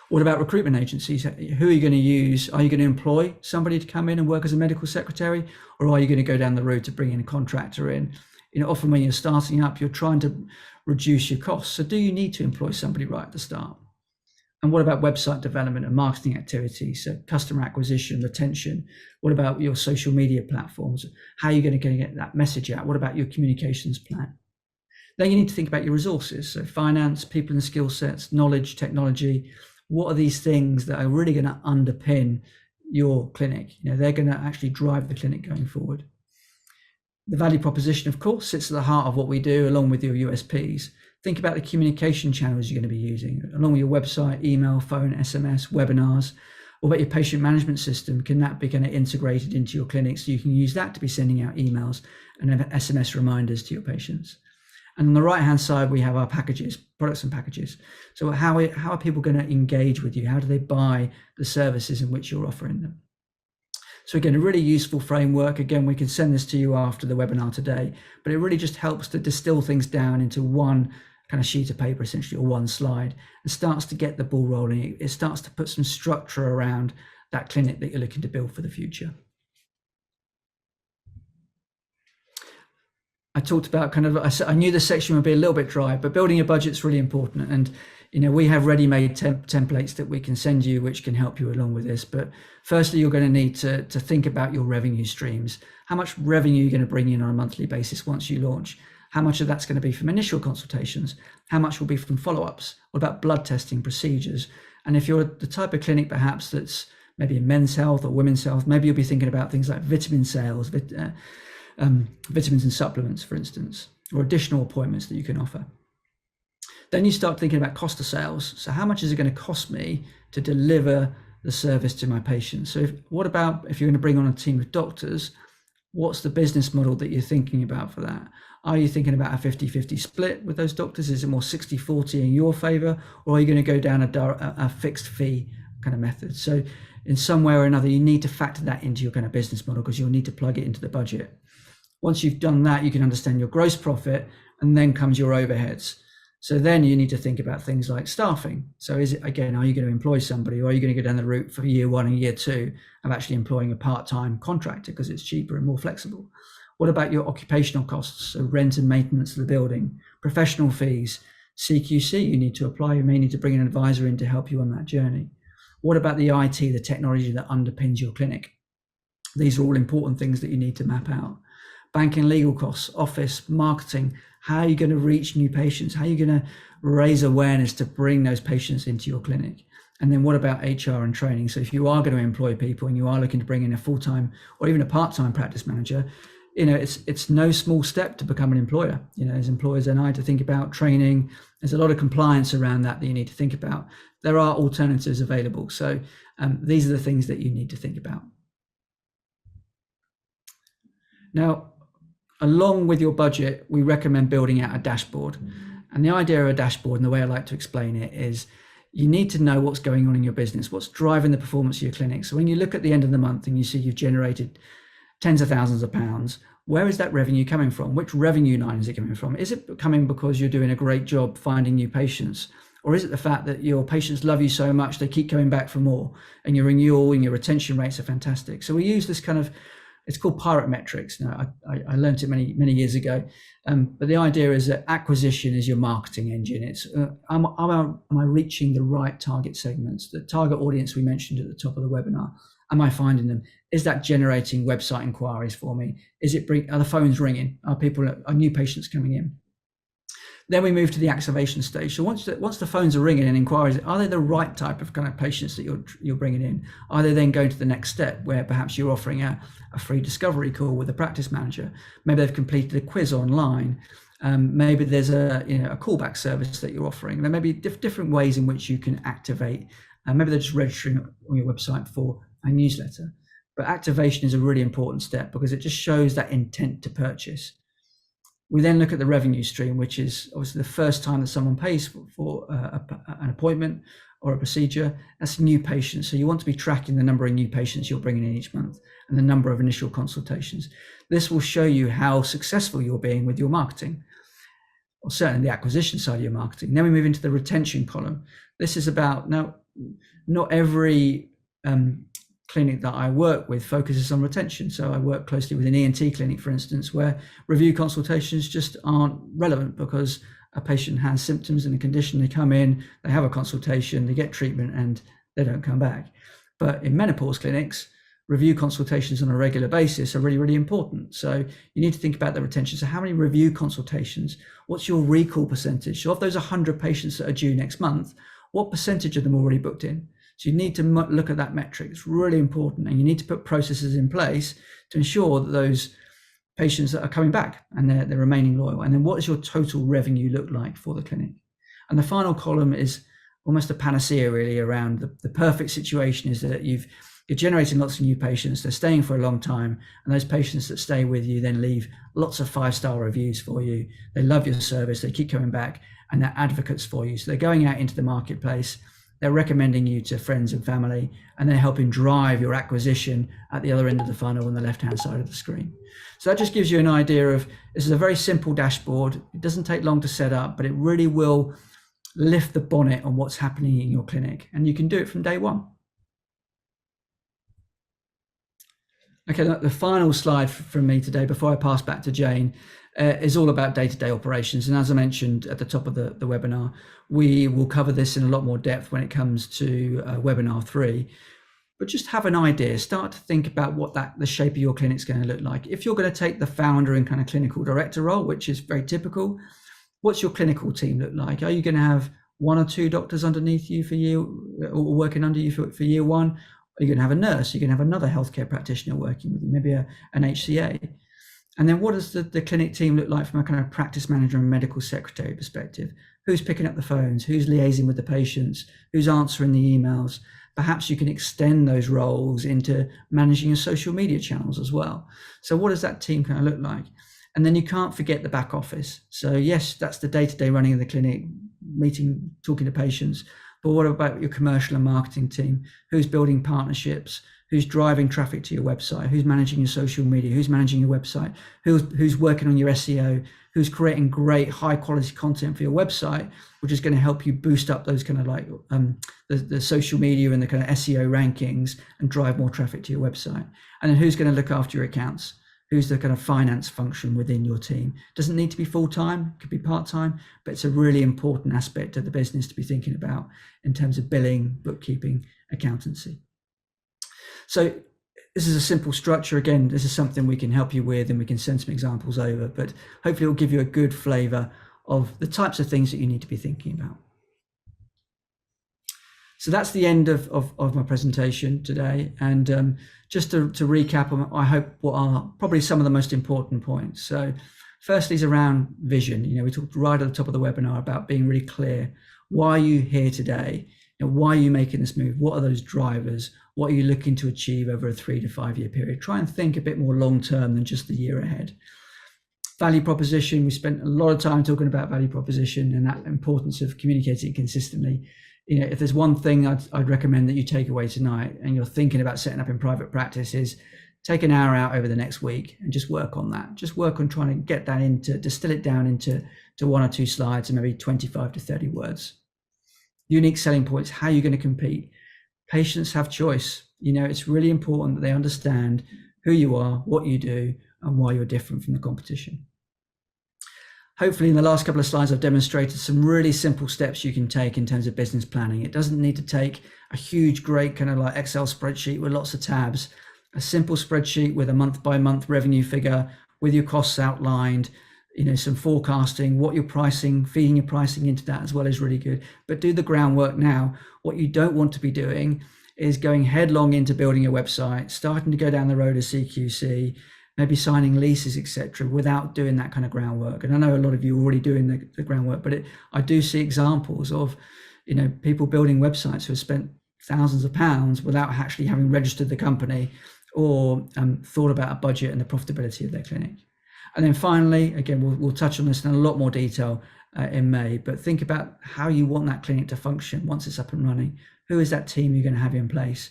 What about recruitment agencies? Who are you going to use? Are you going to employ somebody to come in and work as a medical secretary, or are you going to go down the road to bring in a contractor in? Often when you're starting up, you're trying to reduce your costs. So do you need to employ somebody right at the start? And what about website development and marketing activities? So customer acquisition, retention. What about your social media platforms? How are you going to get that message out? What about your communications plan? Then you need to think about your resources. So finance, people and skill sets, knowledge, technology. What are these things that are really going to underpin your clinic? They're going to actually drive the clinic going forward. The value proposition, of course, sits at the heart of what we do, along with your USPs. Think about the communication channels you're going to be using, along with your website, email, phone, SMS, webinars. What about your patient management system? Can that be kind of integrated into your clinic so you can use that to be sending out emails and SMS reminders to your patients? And on the right-hand side, we have our packages, products and packages. So how are people going to engage with you? How do they buy the services in which you're offering them? So again, a really useful framework. Again, we can send this to you after the webinar today, but it really just helps to distill things down into one kind of sheet of paper, essentially, or one slide, and starts to get the ball rolling. It starts to put some structure around that clinic that you're looking to build for the future. I talked about I knew this section would be a little bit dry, but building a budget is really important. And, we have ready-made templates that we can send you, which can help you along with this. But firstly, you're going to need to think about your revenue streams. How much revenue you're going to bring in on a monthly basis once you launch? How much of that's going to be from initial consultations? How much will be from follow-ups? What about blood testing procedures? And if you're the type of clinic perhaps that's maybe in men's health or women's health, maybe you'll be thinking about things like vitamin sales, vitamins and supplements, for instance, or additional appointments that you can offer. Then you start thinking about cost of sales. So how much is it going to cost me to deliver the service to my patients? So what about if you're going to bring on a team of doctors? What's the business model that you're thinking about for that? Are you thinking about a 50-50 split with those doctors? Is it more 60-40 in your favor? Or are you going to go down a fixed fee kind of method? So in some way or another, you need to factor that into your kind of business model, because you'll need to plug it into the budget. Once you've done that, you can understand your gross profit, and then comes your overheads. So then you need to think about things like staffing. So are you going to employ somebody, or are you going to go down the route for year 1 and year 2 of actually employing a part-time contractor because it's cheaper and more flexible? What about your occupational costs? So rent and maintenance of the building, professional fees, CQC you need to apply. You may need to bring an advisor in to help you on that journey. What about the IT, the technology that underpins your clinic? These are all important things that you need to map out. Banking, legal costs, office, marketing. How are you going to reach new patients? How are you going to raise awareness to bring those patients into your clinic? And then what about HR and training? So if you are going to employ people and you are looking to bring in a full-time or even a part-time practice manager, it's no small step to become an employer. As employers, and I to think about training. There's a lot of compliance around that you need to think about. There are alternatives available. So these are the things that you need to think about. Now, along with your budget, we recommend building out a dashboard. And the idea of a dashboard, and the way I like to explain it, is you need to know what's going on in your business, what's driving the performance of your clinic. So when you look at the end of the month and you see you've generated tens of thousands of pounds, where is that revenue coming from? Which revenue line is it coming from? Is it coming because you're doing a great job finding new patients? Or is it the fact that your patients love you so much they keep coming back for more, and your renewal and your retention rates are fantastic? So we use this kind of, it's called pirate metrics. Now, I learned it many years ago, but the idea is that acquisition is your marketing engine. It's am I reaching the right target segments? The target audience we mentioned at the top of the webinar, am I finding them? Is that generating website inquiries for me? Are the phones ringing? Are new patients coming in? Then we move to the activation stage. So once the phones are ringing and inquiries, are they the right type of kind of patients that you're bringing in? Are they then going to the next step where perhaps you're offering a free discovery call with a practice manager? Maybe they've completed a quiz online. Maybe there's a callback service that you're offering. There may be different ways in which you can activate. Maybe they're just registering on your website for a newsletter. But activation is a really important step because it just shows that intent to purchase. We then look at the revenue stream, which is obviously the first time that someone pays for an appointment or a procedure. That's new patients. So you want to be tracking the number of new patients you're bringing in each month and the number of initial consultations. This will show you how successful you're being with your marketing, or certainly the acquisition side of your marketing. Then we move into the retention column. This is about, now, not every clinic that I work with focuses on retention. So I work closely with an ENT clinic, for instance, where review consultations just aren't relevant because a patient has symptoms and a condition, they come in, they have a consultation, they get treatment, and they don't come back. But in menopause clinics, review consultations on a regular basis are really, really important. So you need to think about the retention. So how many review consultations? What's your recall percentage? So of those 100 patients that are due next month, what percentage of them already booked in? So you need to look at that metric. It's really important, and you need to put processes in place to ensure that those patients that are coming back and they're remaining loyal. And then what does your total revenue look like for the clinic? And the final column is almost a panacea really around the perfect situation is that you're generating lots of new patients, they're staying for a long time, and those patients that stay with you then leave lots of 5-star reviews for you. They love your service, they keep coming back, and they're advocates for you. So they're going out into the marketplace, they're recommending you to friends and family, and they're helping drive your acquisition at the other end of the funnel on the left-hand side of the screen. So that just gives you an idea of, this is a very simple dashboard. It doesn't take long to set up, but it really will lift the bonnet on what's happening in your clinic, and you can do it from day one. Okay, the final slide from me today before I pass back to Jane is all about day-to-day operations. And as I mentioned at the top of the webinar, we will cover this in a lot more depth when it comes to webinar 3. But just have an idea, start to think about what the shape of your clinic is going to look like. If you're going to take the founder and kind of clinical director role, which is very typical, what's your clinical team look like? Are you going to have 1 or 2 doctors underneath you or working under you for year 1? Are you going to have a nurse? You're going to have another healthcare practitioner working with you, maybe an HCA. And then what does the clinic team look like from a kind of practice manager and medical secretary perspective? Who's picking up the phones? Who's liaising with the patients? Who's answering the emails? Perhaps you can extend those roles into managing your social media channels as well. So what does that team kind of look like? And then you can't forget the back office. So yes, that's the day-to-day running of the clinic, meeting, talking to patients. But what about your commercial and marketing team? Who's building partnerships? Who's driving traffic to your website? Who's managing your social media? Who's managing your website? Who's working on your SEO? Who's creating great high quality content for your website, which is going to help you boost up those kind of like the social media and the kind of SEO rankings and drive more traffic to your website? And then who's going to look after your accounts? Who's the kind of finance function within your team? Doesn't need to be full-time, could be part-time, but it's a really important aspect of the business to be thinking about in terms of billing, bookkeeping, accountancy. So this is a simple structure. Again, this is something we can help you with, and we can send some examples over, but hopefully it will give you a good flavor of the types of things that you need to be thinking about. So that's the end of my presentation today. And just to recap, I hope what are probably some of the most important points. So firstly is around vision. We talked right at the top of the webinar about being really clear. Why are you here today? Why are you making this move? What are those drivers? What are you looking to achieve over a 3 to 5 year period? Try and think a bit more long term than just the year ahead. Value proposition, we spent a lot of time talking about value proposition and that importance of communicating it consistently. If there's one thing I'd recommend that you take away tonight and you're thinking about setting up in private practice, is take an hour out over the next week and just work on that. Just work on trying to get that distill it down into 1 or 2 slides and maybe 25 to 30 words. Unique selling points, how you're going to compete. Patients have choice. It's really important that they understand who you are, what you do, and why you're different from the competition. Hopefully in the last couple of slides, I've demonstrated some really simple steps you can take in terms of business planning. It doesn't need to take a huge, great kind of like Excel spreadsheet with lots of tabs. A simple spreadsheet with a month-by-month revenue figure, with your costs outlined, some forecasting, what you're pricing, feeding your pricing into that as well is really good. But do the groundwork now. What you don't want to be doing is going headlong into building a website, starting to go down the road of CQC, maybe signing leases, etc., without doing that kind of groundwork. And I know a lot of you are already doing the groundwork, but I do see examples of, people building websites who have spent thousands of pounds without actually having registered the company or thought about a budget and the profitability of their clinic. And then finally, again, we'll touch on this in a lot more detail in May, but think about how you want that clinic to function once it's up and running. Who is that team you're going to have in place?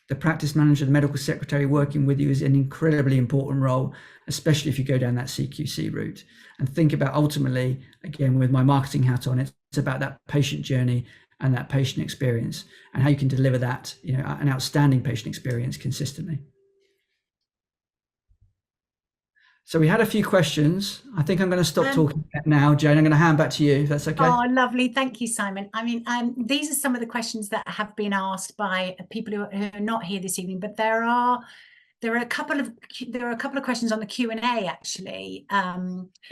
The practice manager, the medical secretary working with you is an incredibly important role, especially if you go down that CQC route. And think about ultimately, again, with my marketing hat on, it's about that patient journey and that patient experience and how you can deliver that, an outstanding patient experience consistently. So we had a few questions. I think I'm going to stop talking now, Jane. I'm going to hand back to you, if that's okay. Oh, lovely. Thank you, Simon. I mean, these are some of the questions that have been asked by people who are not here this evening, but there are a couple of questions on the Q&A actually.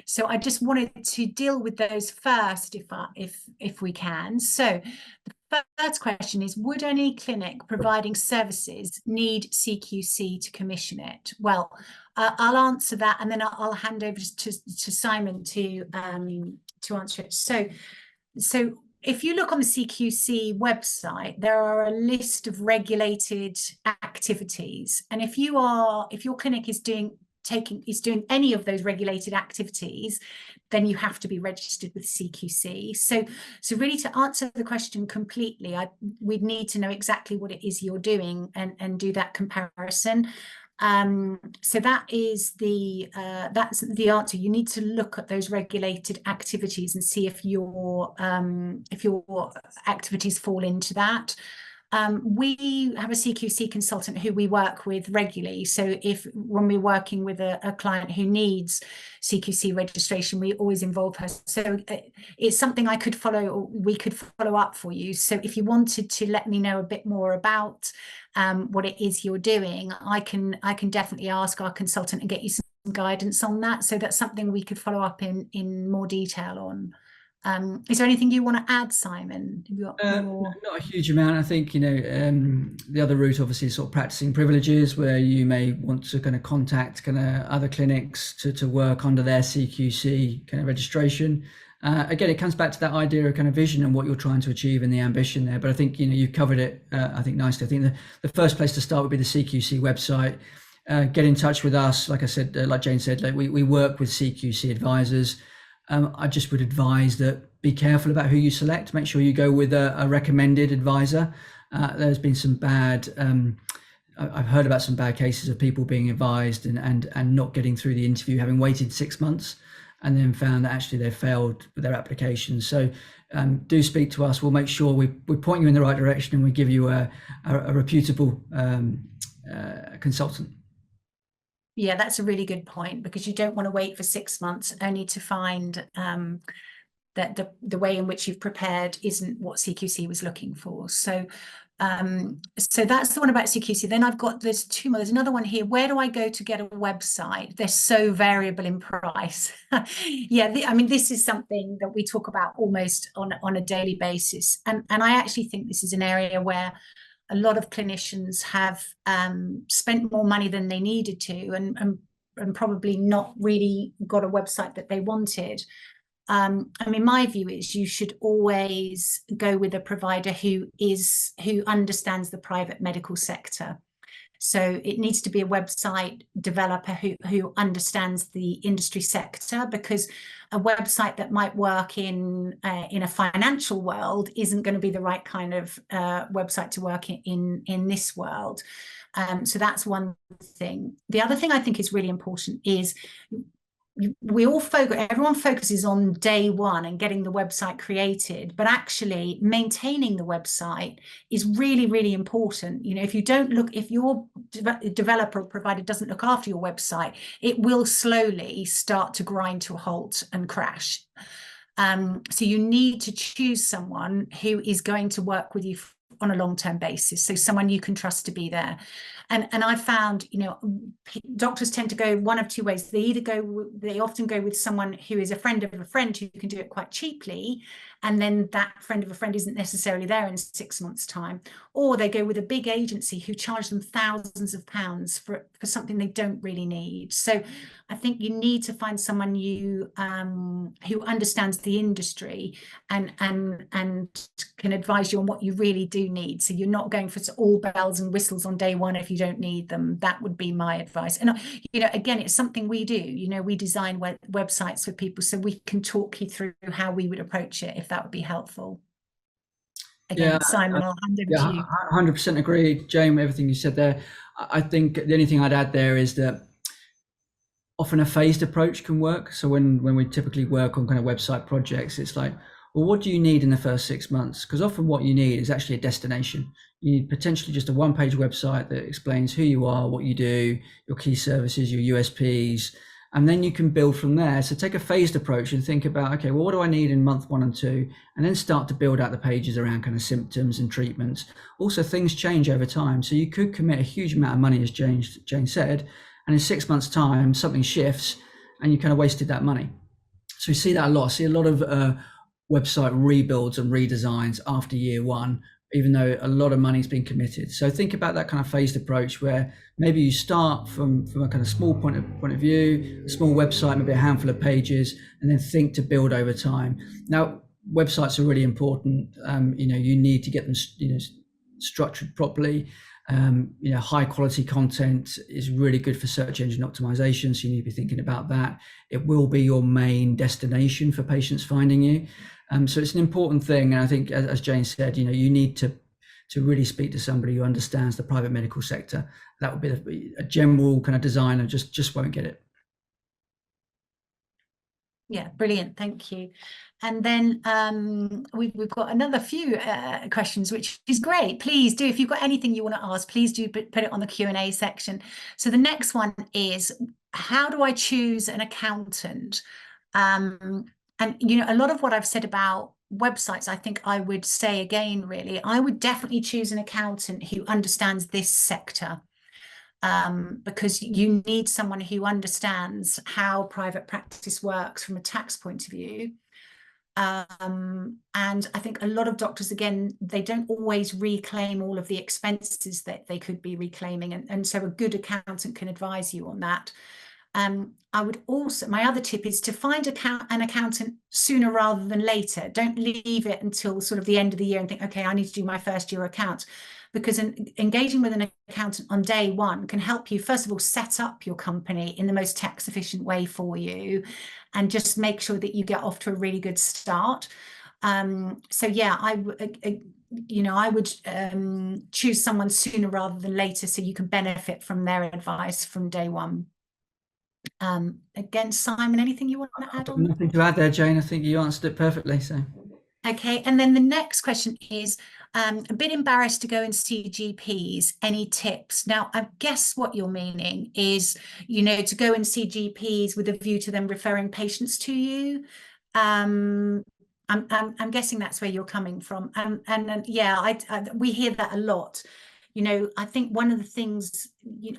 So I just wanted to deal with those first, if we can. So the first question is, would any clinic providing services need CQC to commission it? Well, I'll answer that, and then I'll hand over to Simon to answer it. So if you look on the CQC website, there are a list of regulated activities, and if your clinic is doing any of those regulated activities, then you have to be registered with CQC. So really, to answer the question completely, we'd need to know exactly what it is you're doing and do that comparison. So that's the answer. You need to look at those regulated activities and see if your activities fall into that. We have a CQC consultant who we work with regularly. So when we're working with a client who needs CQC registration, we always involve her. So it's something we could follow up for you. So if you wanted to let me know a bit more about what it is you're doing, I can definitely ask our consultant and get you some guidance on that. So that's something we could follow up in more detail on. Is there anything you want to add, Simon? Not a huge amount. I think, the other route obviously is sort of practicing privileges, where you may want to kind of contact kind of other clinics to work under their CQC kind of registration. Again, it comes back to that idea of kind of vision and what you're trying to achieve and the ambition there. But I think, you've covered it, I think, nicely. I think the first place to start would be the CQC website. Get in touch with us. Like I said, like Jane said, we work with CQC advisors. I just would advise that be careful about who you select. Make sure you go with a recommended advisor. There's been some bad, I've heard about some bad cases of people being advised and not getting through the interview, having waited 6 months and then found that actually they failed with their application. So do speak to us. We'll make sure we point you in the right direction and we give you a reputable consultant. Yeah, that's a really good point, because you don't want to wait for 6 months only to find that the way in which you've prepared isn't what CQC was looking for. So So that's the one about CQC. Then there's two more. There's another one here. Where do I go to get a website? They're so variable in price. Yeah, I mean, this is something that we talk about almost on a daily basis. And I actually think this is an area where a lot of clinicians have spent more money than they needed to, and probably not really got a website that they wanted. I mean, my view is you should always go with a provider who understands the private medical sector. So it needs to be a website developer who understands the industry sector, because a website that might work in a financial world isn't going to be the right kind of website to work in this world. So that's one thing. The other thing I think is really important is everyone focuses on day one and getting the website created, but actually maintaining the website is really, really important. You know, if your developer or provider doesn't look after your website, it will slowly start to grind to a halt and crash. So you need to choose someone who is going to work with you on a long-term basis, so someone you can trust to be there. And I found, you know, doctors tend to go one of two ways. They often go with someone who is a friend of a friend who can do it quite cheaply, and then that friend of a friend isn't necessarily there in 6 months' time. Or they go with a big agency who charge them thousands of pounds for something they don't really need. So I think you need to find someone who understands the industry and can advise you on what you really do need. So you're not going for all bells and whistles on day one if you don't need them. That would be my advice. And you know, again, it's something we do. You know, we design websites for people, so we can talk you through how we would approach it, if that would be helpful. Again, yeah, Simon, I'll hand over to you. 100% agree, Jane, with everything you said there. I think the only thing I'd add there is that often a phased approach can work. So when we typically work on kind of website projects, it's like, well, what do you need in the first 6 months? Because often what you need is actually a destination. You need potentially just a one-page website that explains who you are, what you do, your key services, your USPs, and then you can build from there. So take a phased approach and think about, okay, well, what do I need in month 1 and 2? And then start to build out the pages around kind of symptoms and treatments. Also, things change over time. So you could commit a huge amount of money, as Jane said, and in 6 months' time, something shifts and you kind of wasted that money. So we see that a lot. I see a lot of website rebuilds and redesigns after year 1, even though a lot of money's been committed. So think about that kind of phased approach where maybe you start from a kind of small point of view, a small website, maybe a handful of pages, and then think to build over time. Now, websites are really important. You know, you need to get them, you know, structured properly. You know, high quality content is really good for search engine optimization, so you need to be thinking about that. It will be your main destination for patients finding you. So it's an important thing, and I think, as Jane said, you know, you need to really speak to somebody who understands the private medical sector. That would be a general kind of designer just won't get it. Yeah, brilliant, thank you. And then we've got another few questions, which is great. Please do, if you've got anything you want to ask, please do put it on the Q&A section. So the next one is, how do I choose an accountant? And, you know, a lot of what I've said about websites, I think I would say again, really, I would definitely choose an accountant who understands this sector. Because you need someone who understands how private practice works from a tax point of view. And I think a lot of doctors, again, they don't always reclaim all of the expenses that they could be reclaiming. And so a good accountant can advise you on that. I would also, my other tip is to find an accountant sooner rather than later. Don't leave it until sort of the end of the year and think, okay, I need to do my first year account. Because engaging with an accountant on day 1 can help you, first of all, set up your company in the most tax efficient way for you, and just make sure that you get off to a really good start. So yeah, I would choose someone sooner rather than later, so you can benefit from their advice from day 1. Again, Simon, anything you want to add on? Nothing to add there, Jane. I think you answered it perfectly. So okay, and then the next question is, a bit embarrassed to go and see GPs. Any tips? Now, I guess what you're meaning is, you know, to go and see GPs with a view to them referring patients to you. I'm guessing that's where you're coming from. And yeah, we hear that a lot. I think one of the things,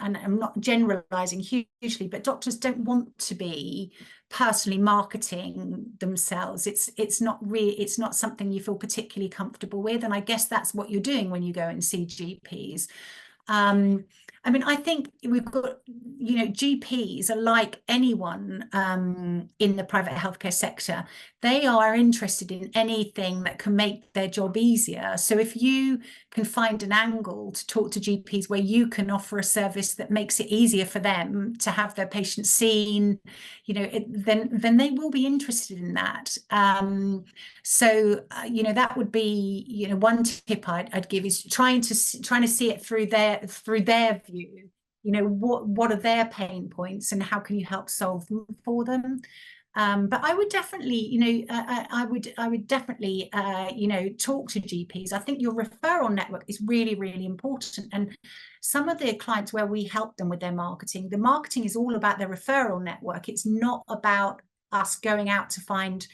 and I'm not generalizing hugely, but doctors don't want to be personally marketing themselves. It's not something you feel particularly comfortable with. And I guess that's what you're doing when you go and see GPs. I mean, I think we've got, GPs are like anyone in the private healthcare sector. They are interested in anything that can make their job easier. So if you can find an angle to talk to GPs where you can offer a service that makes it easier for them to have their patients seen, then they will be interested in that. So that would be one tip I'd give, is trying to see it through their view. What are their pain points and how can you help solve them for them? But I would definitely, I would definitely, talk to GPs. I think your referral network is really, really important. And some of the clients where we help them with their marketing, the marketing is all about their referral network. It's not about us going out to find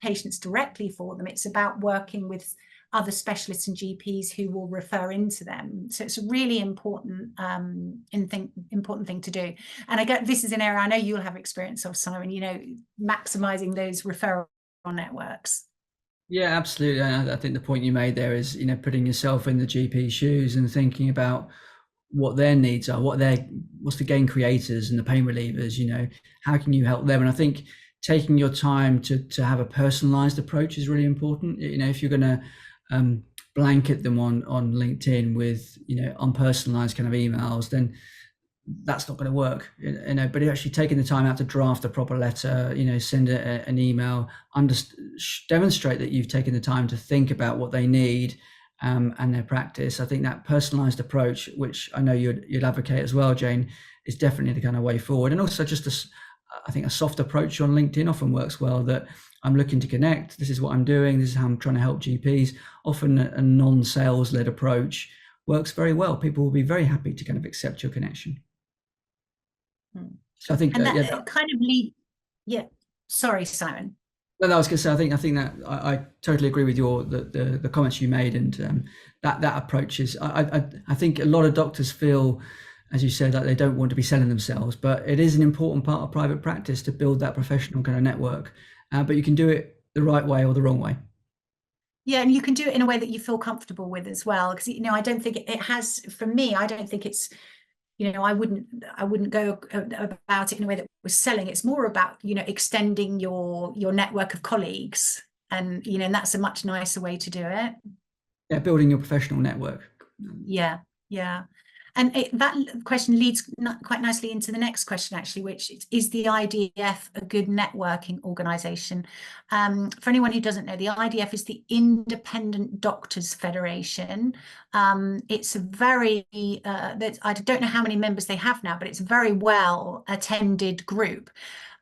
patients directly for them. It's about working with other specialists and GPs who will refer into them. So it's a really important thing to do. And I get this is an area I know you'll have experience of, Simon, maximizing those referral networks. Yeah, absolutely. And I think the point you made there is, putting yourself in the GP shoes and thinking about what their needs are, what's the gain creators and the pain relievers, how can you help them? And I think taking your time to have a personalized approach is really important. If you're going to blanket them on LinkedIn with unpersonalized kind of emails, then that's not going to work. But actually taking the time out to draft a proper letter, send an email, demonstrate that you've taken the time to think about what they need and their practice. I think that personalized approach, which I know you'd advocate as well, Jane, is definitely the kind of way forward. And also just I think a soft approach on LinkedIn often works well, that I'm looking to connect. This is what I'm doing. This is how I'm trying to help GPs. Often a non-sales led approach works very well. People will be very happy to kind of accept your connection. So I think, and that kind of yeah. Sorry, Simon. No, I was going to say, I think that I totally agree with the comments you made, and that approach is. I think a lot of doctors feel, as you said, that they don't want to be selling themselves, but it is an important part of private practice to build that professional kind of network. But you can do it the right way or the wrong way. Yeah, and you can do it in a way that you feel comfortable with as well. Because I don't think it has. For me, I don't think it's. I wouldn't go about it in a way that was selling. It's more about extending your network of colleagues, and and that's a much nicer way to do it. Yeah, building your professional network. Yeah. And that question leads quite nicely into the next question, actually, which is the IDF a good networking organisation? For anyone who doesn't know, the IDF is the Independent Doctors Federation. It's a very, I don't know how many members they have now, but it's a very well attended group.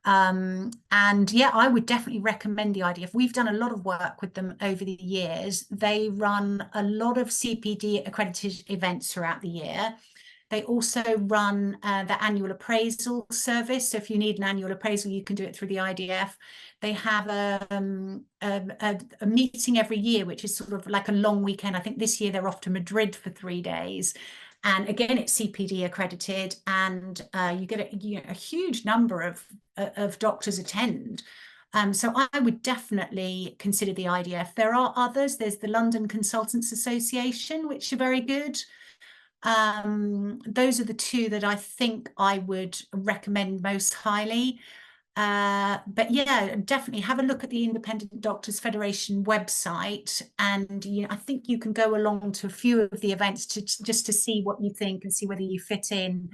And yeah, I would definitely recommend the IDF. We've done a lot of work with them over the years. They run a lot of CPD accredited events throughout the year. They also run the annual appraisal service. So if you need an annual appraisal, you can do it through the IDF. They have a meeting every year, which is sort of like a long weekend. I think this year they're off to Madrid for 3 days. And again, it's CPD accredited, and you get a huge number of doctors attend. So I would definitely consider the IDF. There are others. There's the London Consultants Association, which are very good. Those are the two that I think I would recommend most highly. But yeah, definitely have a look at the Independent Doctors Federation website, and I think you can go along to a few of the events just to see what you think and see whether you fit in,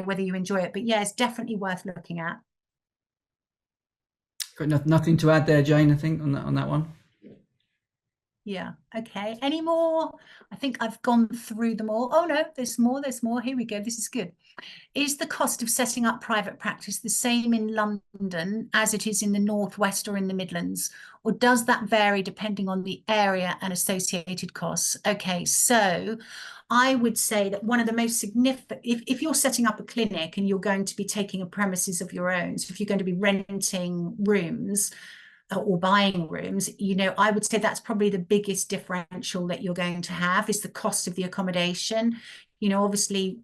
whether you enjoy it. But yeah, it's definitely worth looking at. Got nothing to add there, Jane, I think, on that one. Yeah. Okay. Any more? I think I've gone through them all. Oh no, there's more. Here we go. This is good. Is the cost of setting up private practice the same in London as it is in the Northwest or in the Midlands? Or does that vary depending on the area and associated costs? Okay, so I would say that one of the most significant, if you're setting up a clinic and you're going to be taking a premises of your own, so if you're going to be renting rooms, or buying rooms, I would say that's probably the biggest differential that you're going to have, is the cost of the accommodation. Obviously,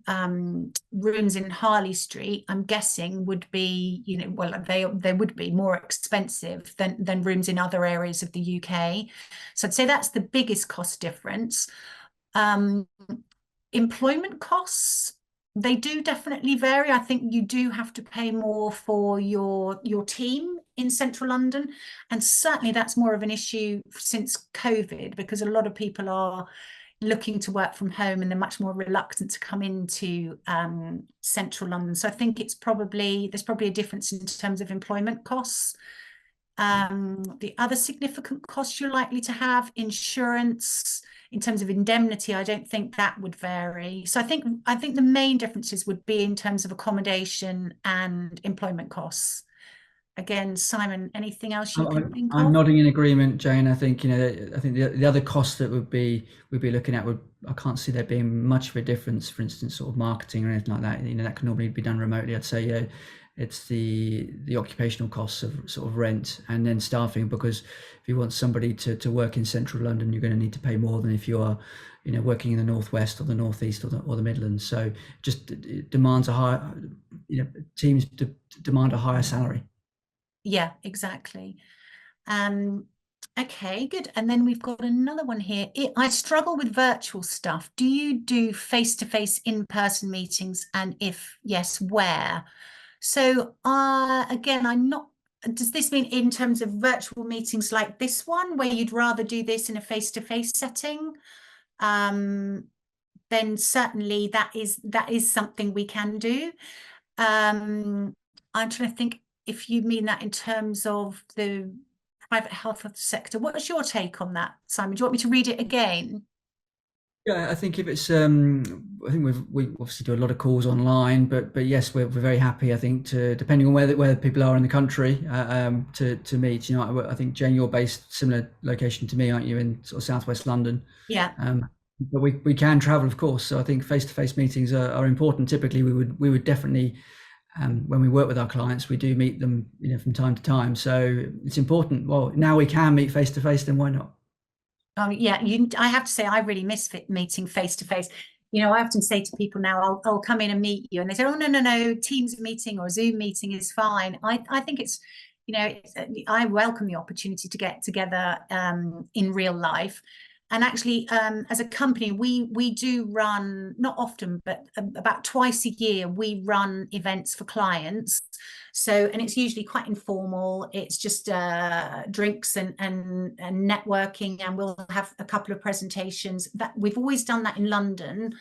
rooms in Harley Street, I'm guessing, would be, well, they would be more expensive than rooms in other areas of the UK. So I'd say that's the biggest cost difference. Employment costs, they do definitely vary. I think you do have to pay more for your team in central London, and certainly that's more of an issue since COVID, because a lot of people are looking to work from home and they're much more reluctant to come into central London. So I think there's probably a difference in terms of employment costs. The other significant costs you're likely to have, insurance. In terms of indemnity, I don't think that would vary. So I think the main differences would be in terms of accommodation and employment costs. Again, Simon, anything else you can think I'm of? nodding in agreement, Jane. I think the other costs that we'd be looking at I can't see there being much of a difference. For instance, sort of marketing or anything like that. That can normally be done remotely. I'd say it's the occupational costs of sort of rent and then staffing, because if you want somebody to work in central London, you're going to need to pay more than if you are working in the northwest or the northeast or the Midlands. So it demands a higher, teams demand a higher salary. Yeah, exactly. Okay, good. And then we've got another one here. I struggle with virtual stuff. Do you do face-to-face in-person meetings? And if yes, where? So again, does this mean in terms of virtual meetings like this one, where you'd rather do this in a face-to-face setting? Then certainly that is something we can do. I'm trying to think if you mean that in terms of the private health sector. What's your take on that, Simon? Do you want me to read it again? Yeah, I think if it's, I think we obviously do a lot of calls online, but yes, we're very happy. I think depending on where people are in the country, to meet. I think Jane, you're based similar location to me, aren't you, in sort of southwest London? Yeah. But we can travel, of course. So I think face-to-face meetings are important. Typically, we would definitely, when we work with our clients, we do meet them, from time to time. So it's important. Well, now we can meet face-to-face, then why not? Yeah, I have to say, I really miss meeting face to face. I often say to people now, I'll come in and meet you, and they say, oh, no, Teams meeting or Zoom meeting is fine. I think it's, I welcome the opportunity to get together in real life. And actually, as a company, we do run, not often, but about twice a year, we run events for clients. So, and it's usually quite informal. It's just drinks and networking, and we'll have a couple of presentations. That we've always done that in London.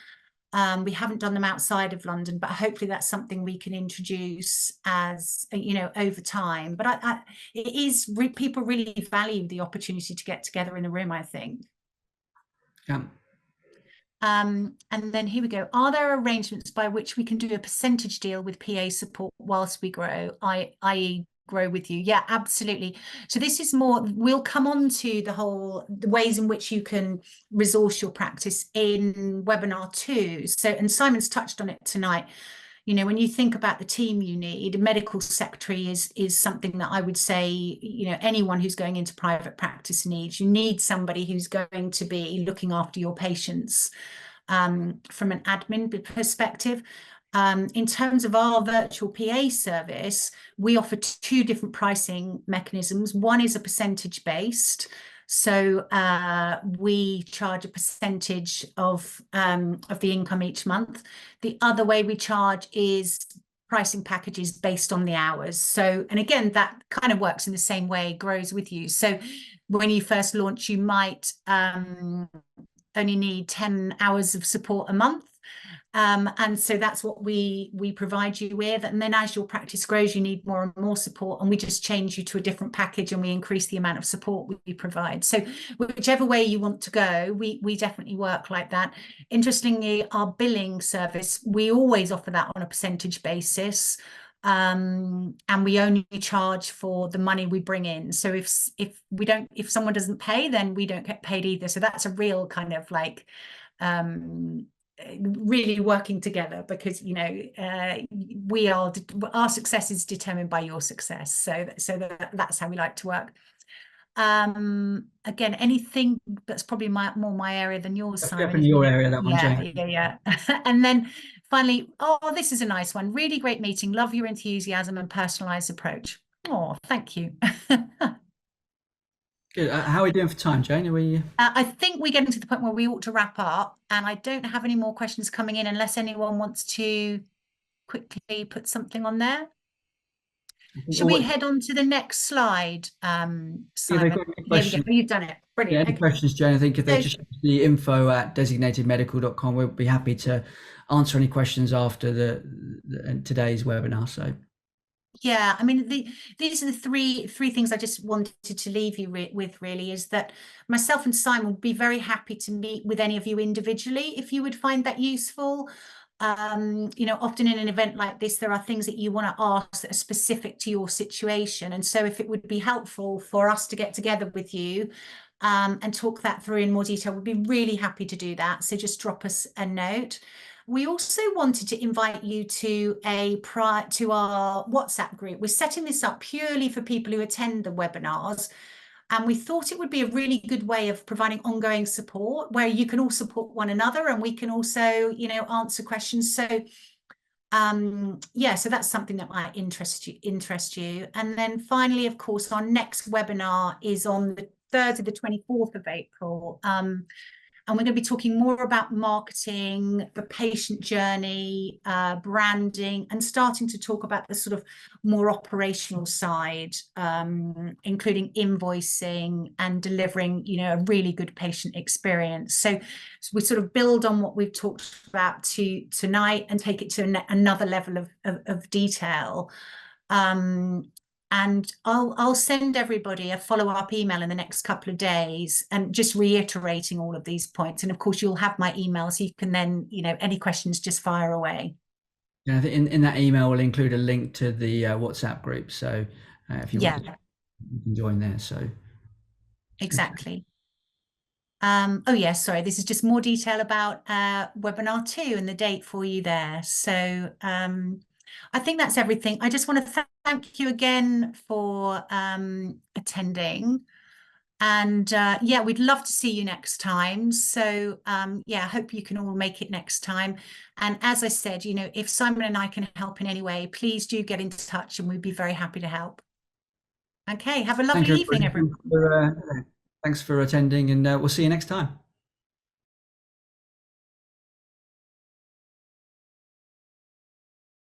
We haven't done them outside of London, but hopefully that's something we can introduce as over time. But people really value the opportunity to get together in a room, I think. Yeah. And then here we go. Are there arrangements by which we can do a percentage deal with PA support whilst we grow, i.e. grow with you? Yeah, absolutely. So this is more, we'll come on to the ways in which you can resource your practice in webinar 2. So, and Simon's touched on it tonight. When you think about the team you need, a medical secretary is something that I would say, anyone who's going into private practice needs. You need somebody who's going to be looking after your patients from an admin perspective. In terms of our virtual PA service, we offer 2 different pricing mechanisms. One is a percentage based. So we charge a percentage of the income each month. The other way we charge is pricing packages based on the hours. So, and again, that kind of works in the same way, grows with you. So when you first launch, you might only need 10 hours of support a month. And so that's what we provide you with. And then as your practice grows, you need more and more support, and we just change you to a different package and we increase the amount of support we provide. So whichever way you want to go, we definitely work like that. Interestingly, our billing service, we always offer that on a percentage basis. And we only charge for the money we bring in. So if someone doesn't pay, then we don't get paid either. So that's a real kind of like really working together, because our success is determined by your success. So that's how we like to work. Again, anything that's probably more my area than yours, Simon. Definitely your area, that one, Jane. Yeah. And then finally, this is a nice one. Really great meeting. Love your enthusiasm and personalized approach. Oh, thank you. Good. How are we doing for time, Jane? Are we? I think we're getting to the point where we ought to wrap up, and I don't have any more questions coming in unless anyone wants to quickly put something on there. Should we head on to the next slide, Simon? Here we go. You've done it. Brilliant. Any questions, Jane? I think if they just the info@designatedmedical.com, we'll be happy to answer any questions after today's webinar. So. Yeah, I mean, these are the three things I just wanted to leave you with, really, is that myself and Simon would be very happy to meet with any of you individually if you would find that useful. Often in an event like this, there are things that you want to ask that are specific to your situation. And so if it would be helpful for us to get together with you and talk that through in more detail, we'd be really happy to do that. So just drop us a note. We also wanted to invite you to our WhatsApp group. We're setting this up purely for people who attend the webinars. And we thought it would be a really good way of providing ongoing support, where you can all support one another and we can also, answer questions. So, so that's something that might interest you. And then finally, of course, our next webinar is on the 3rd to the 24th of April. And we're going to be talking more about marketing, the patient journey, branding, and starting to talk about the sort of more operational side, including invoicing and delivering, a really good patient experience. So we sort of build on what we've talked about tonight and take it to another level of detail. And I'll send everybody a follow-up email in the next couple of days and just reiterating all of these points. And of course, you'll have my email, so you can then, any questions, just fire away. Yeah, I think in that email we'll include a link to the WhatsApp group. So if you want to, you can join there. So exactly. Sorry, this is just more detail about webinar 2 and the date for you there. So I think that's everything. I just want to thank you again for attending. And we'd love to see you next time. So I hope you can all make it next time. And as I said, if Simon and I can help in any way, please do get in touch and we'd be very happy to help. Okay, have a lovely evening, everyone. Thanks for attending, and we'll see you next time.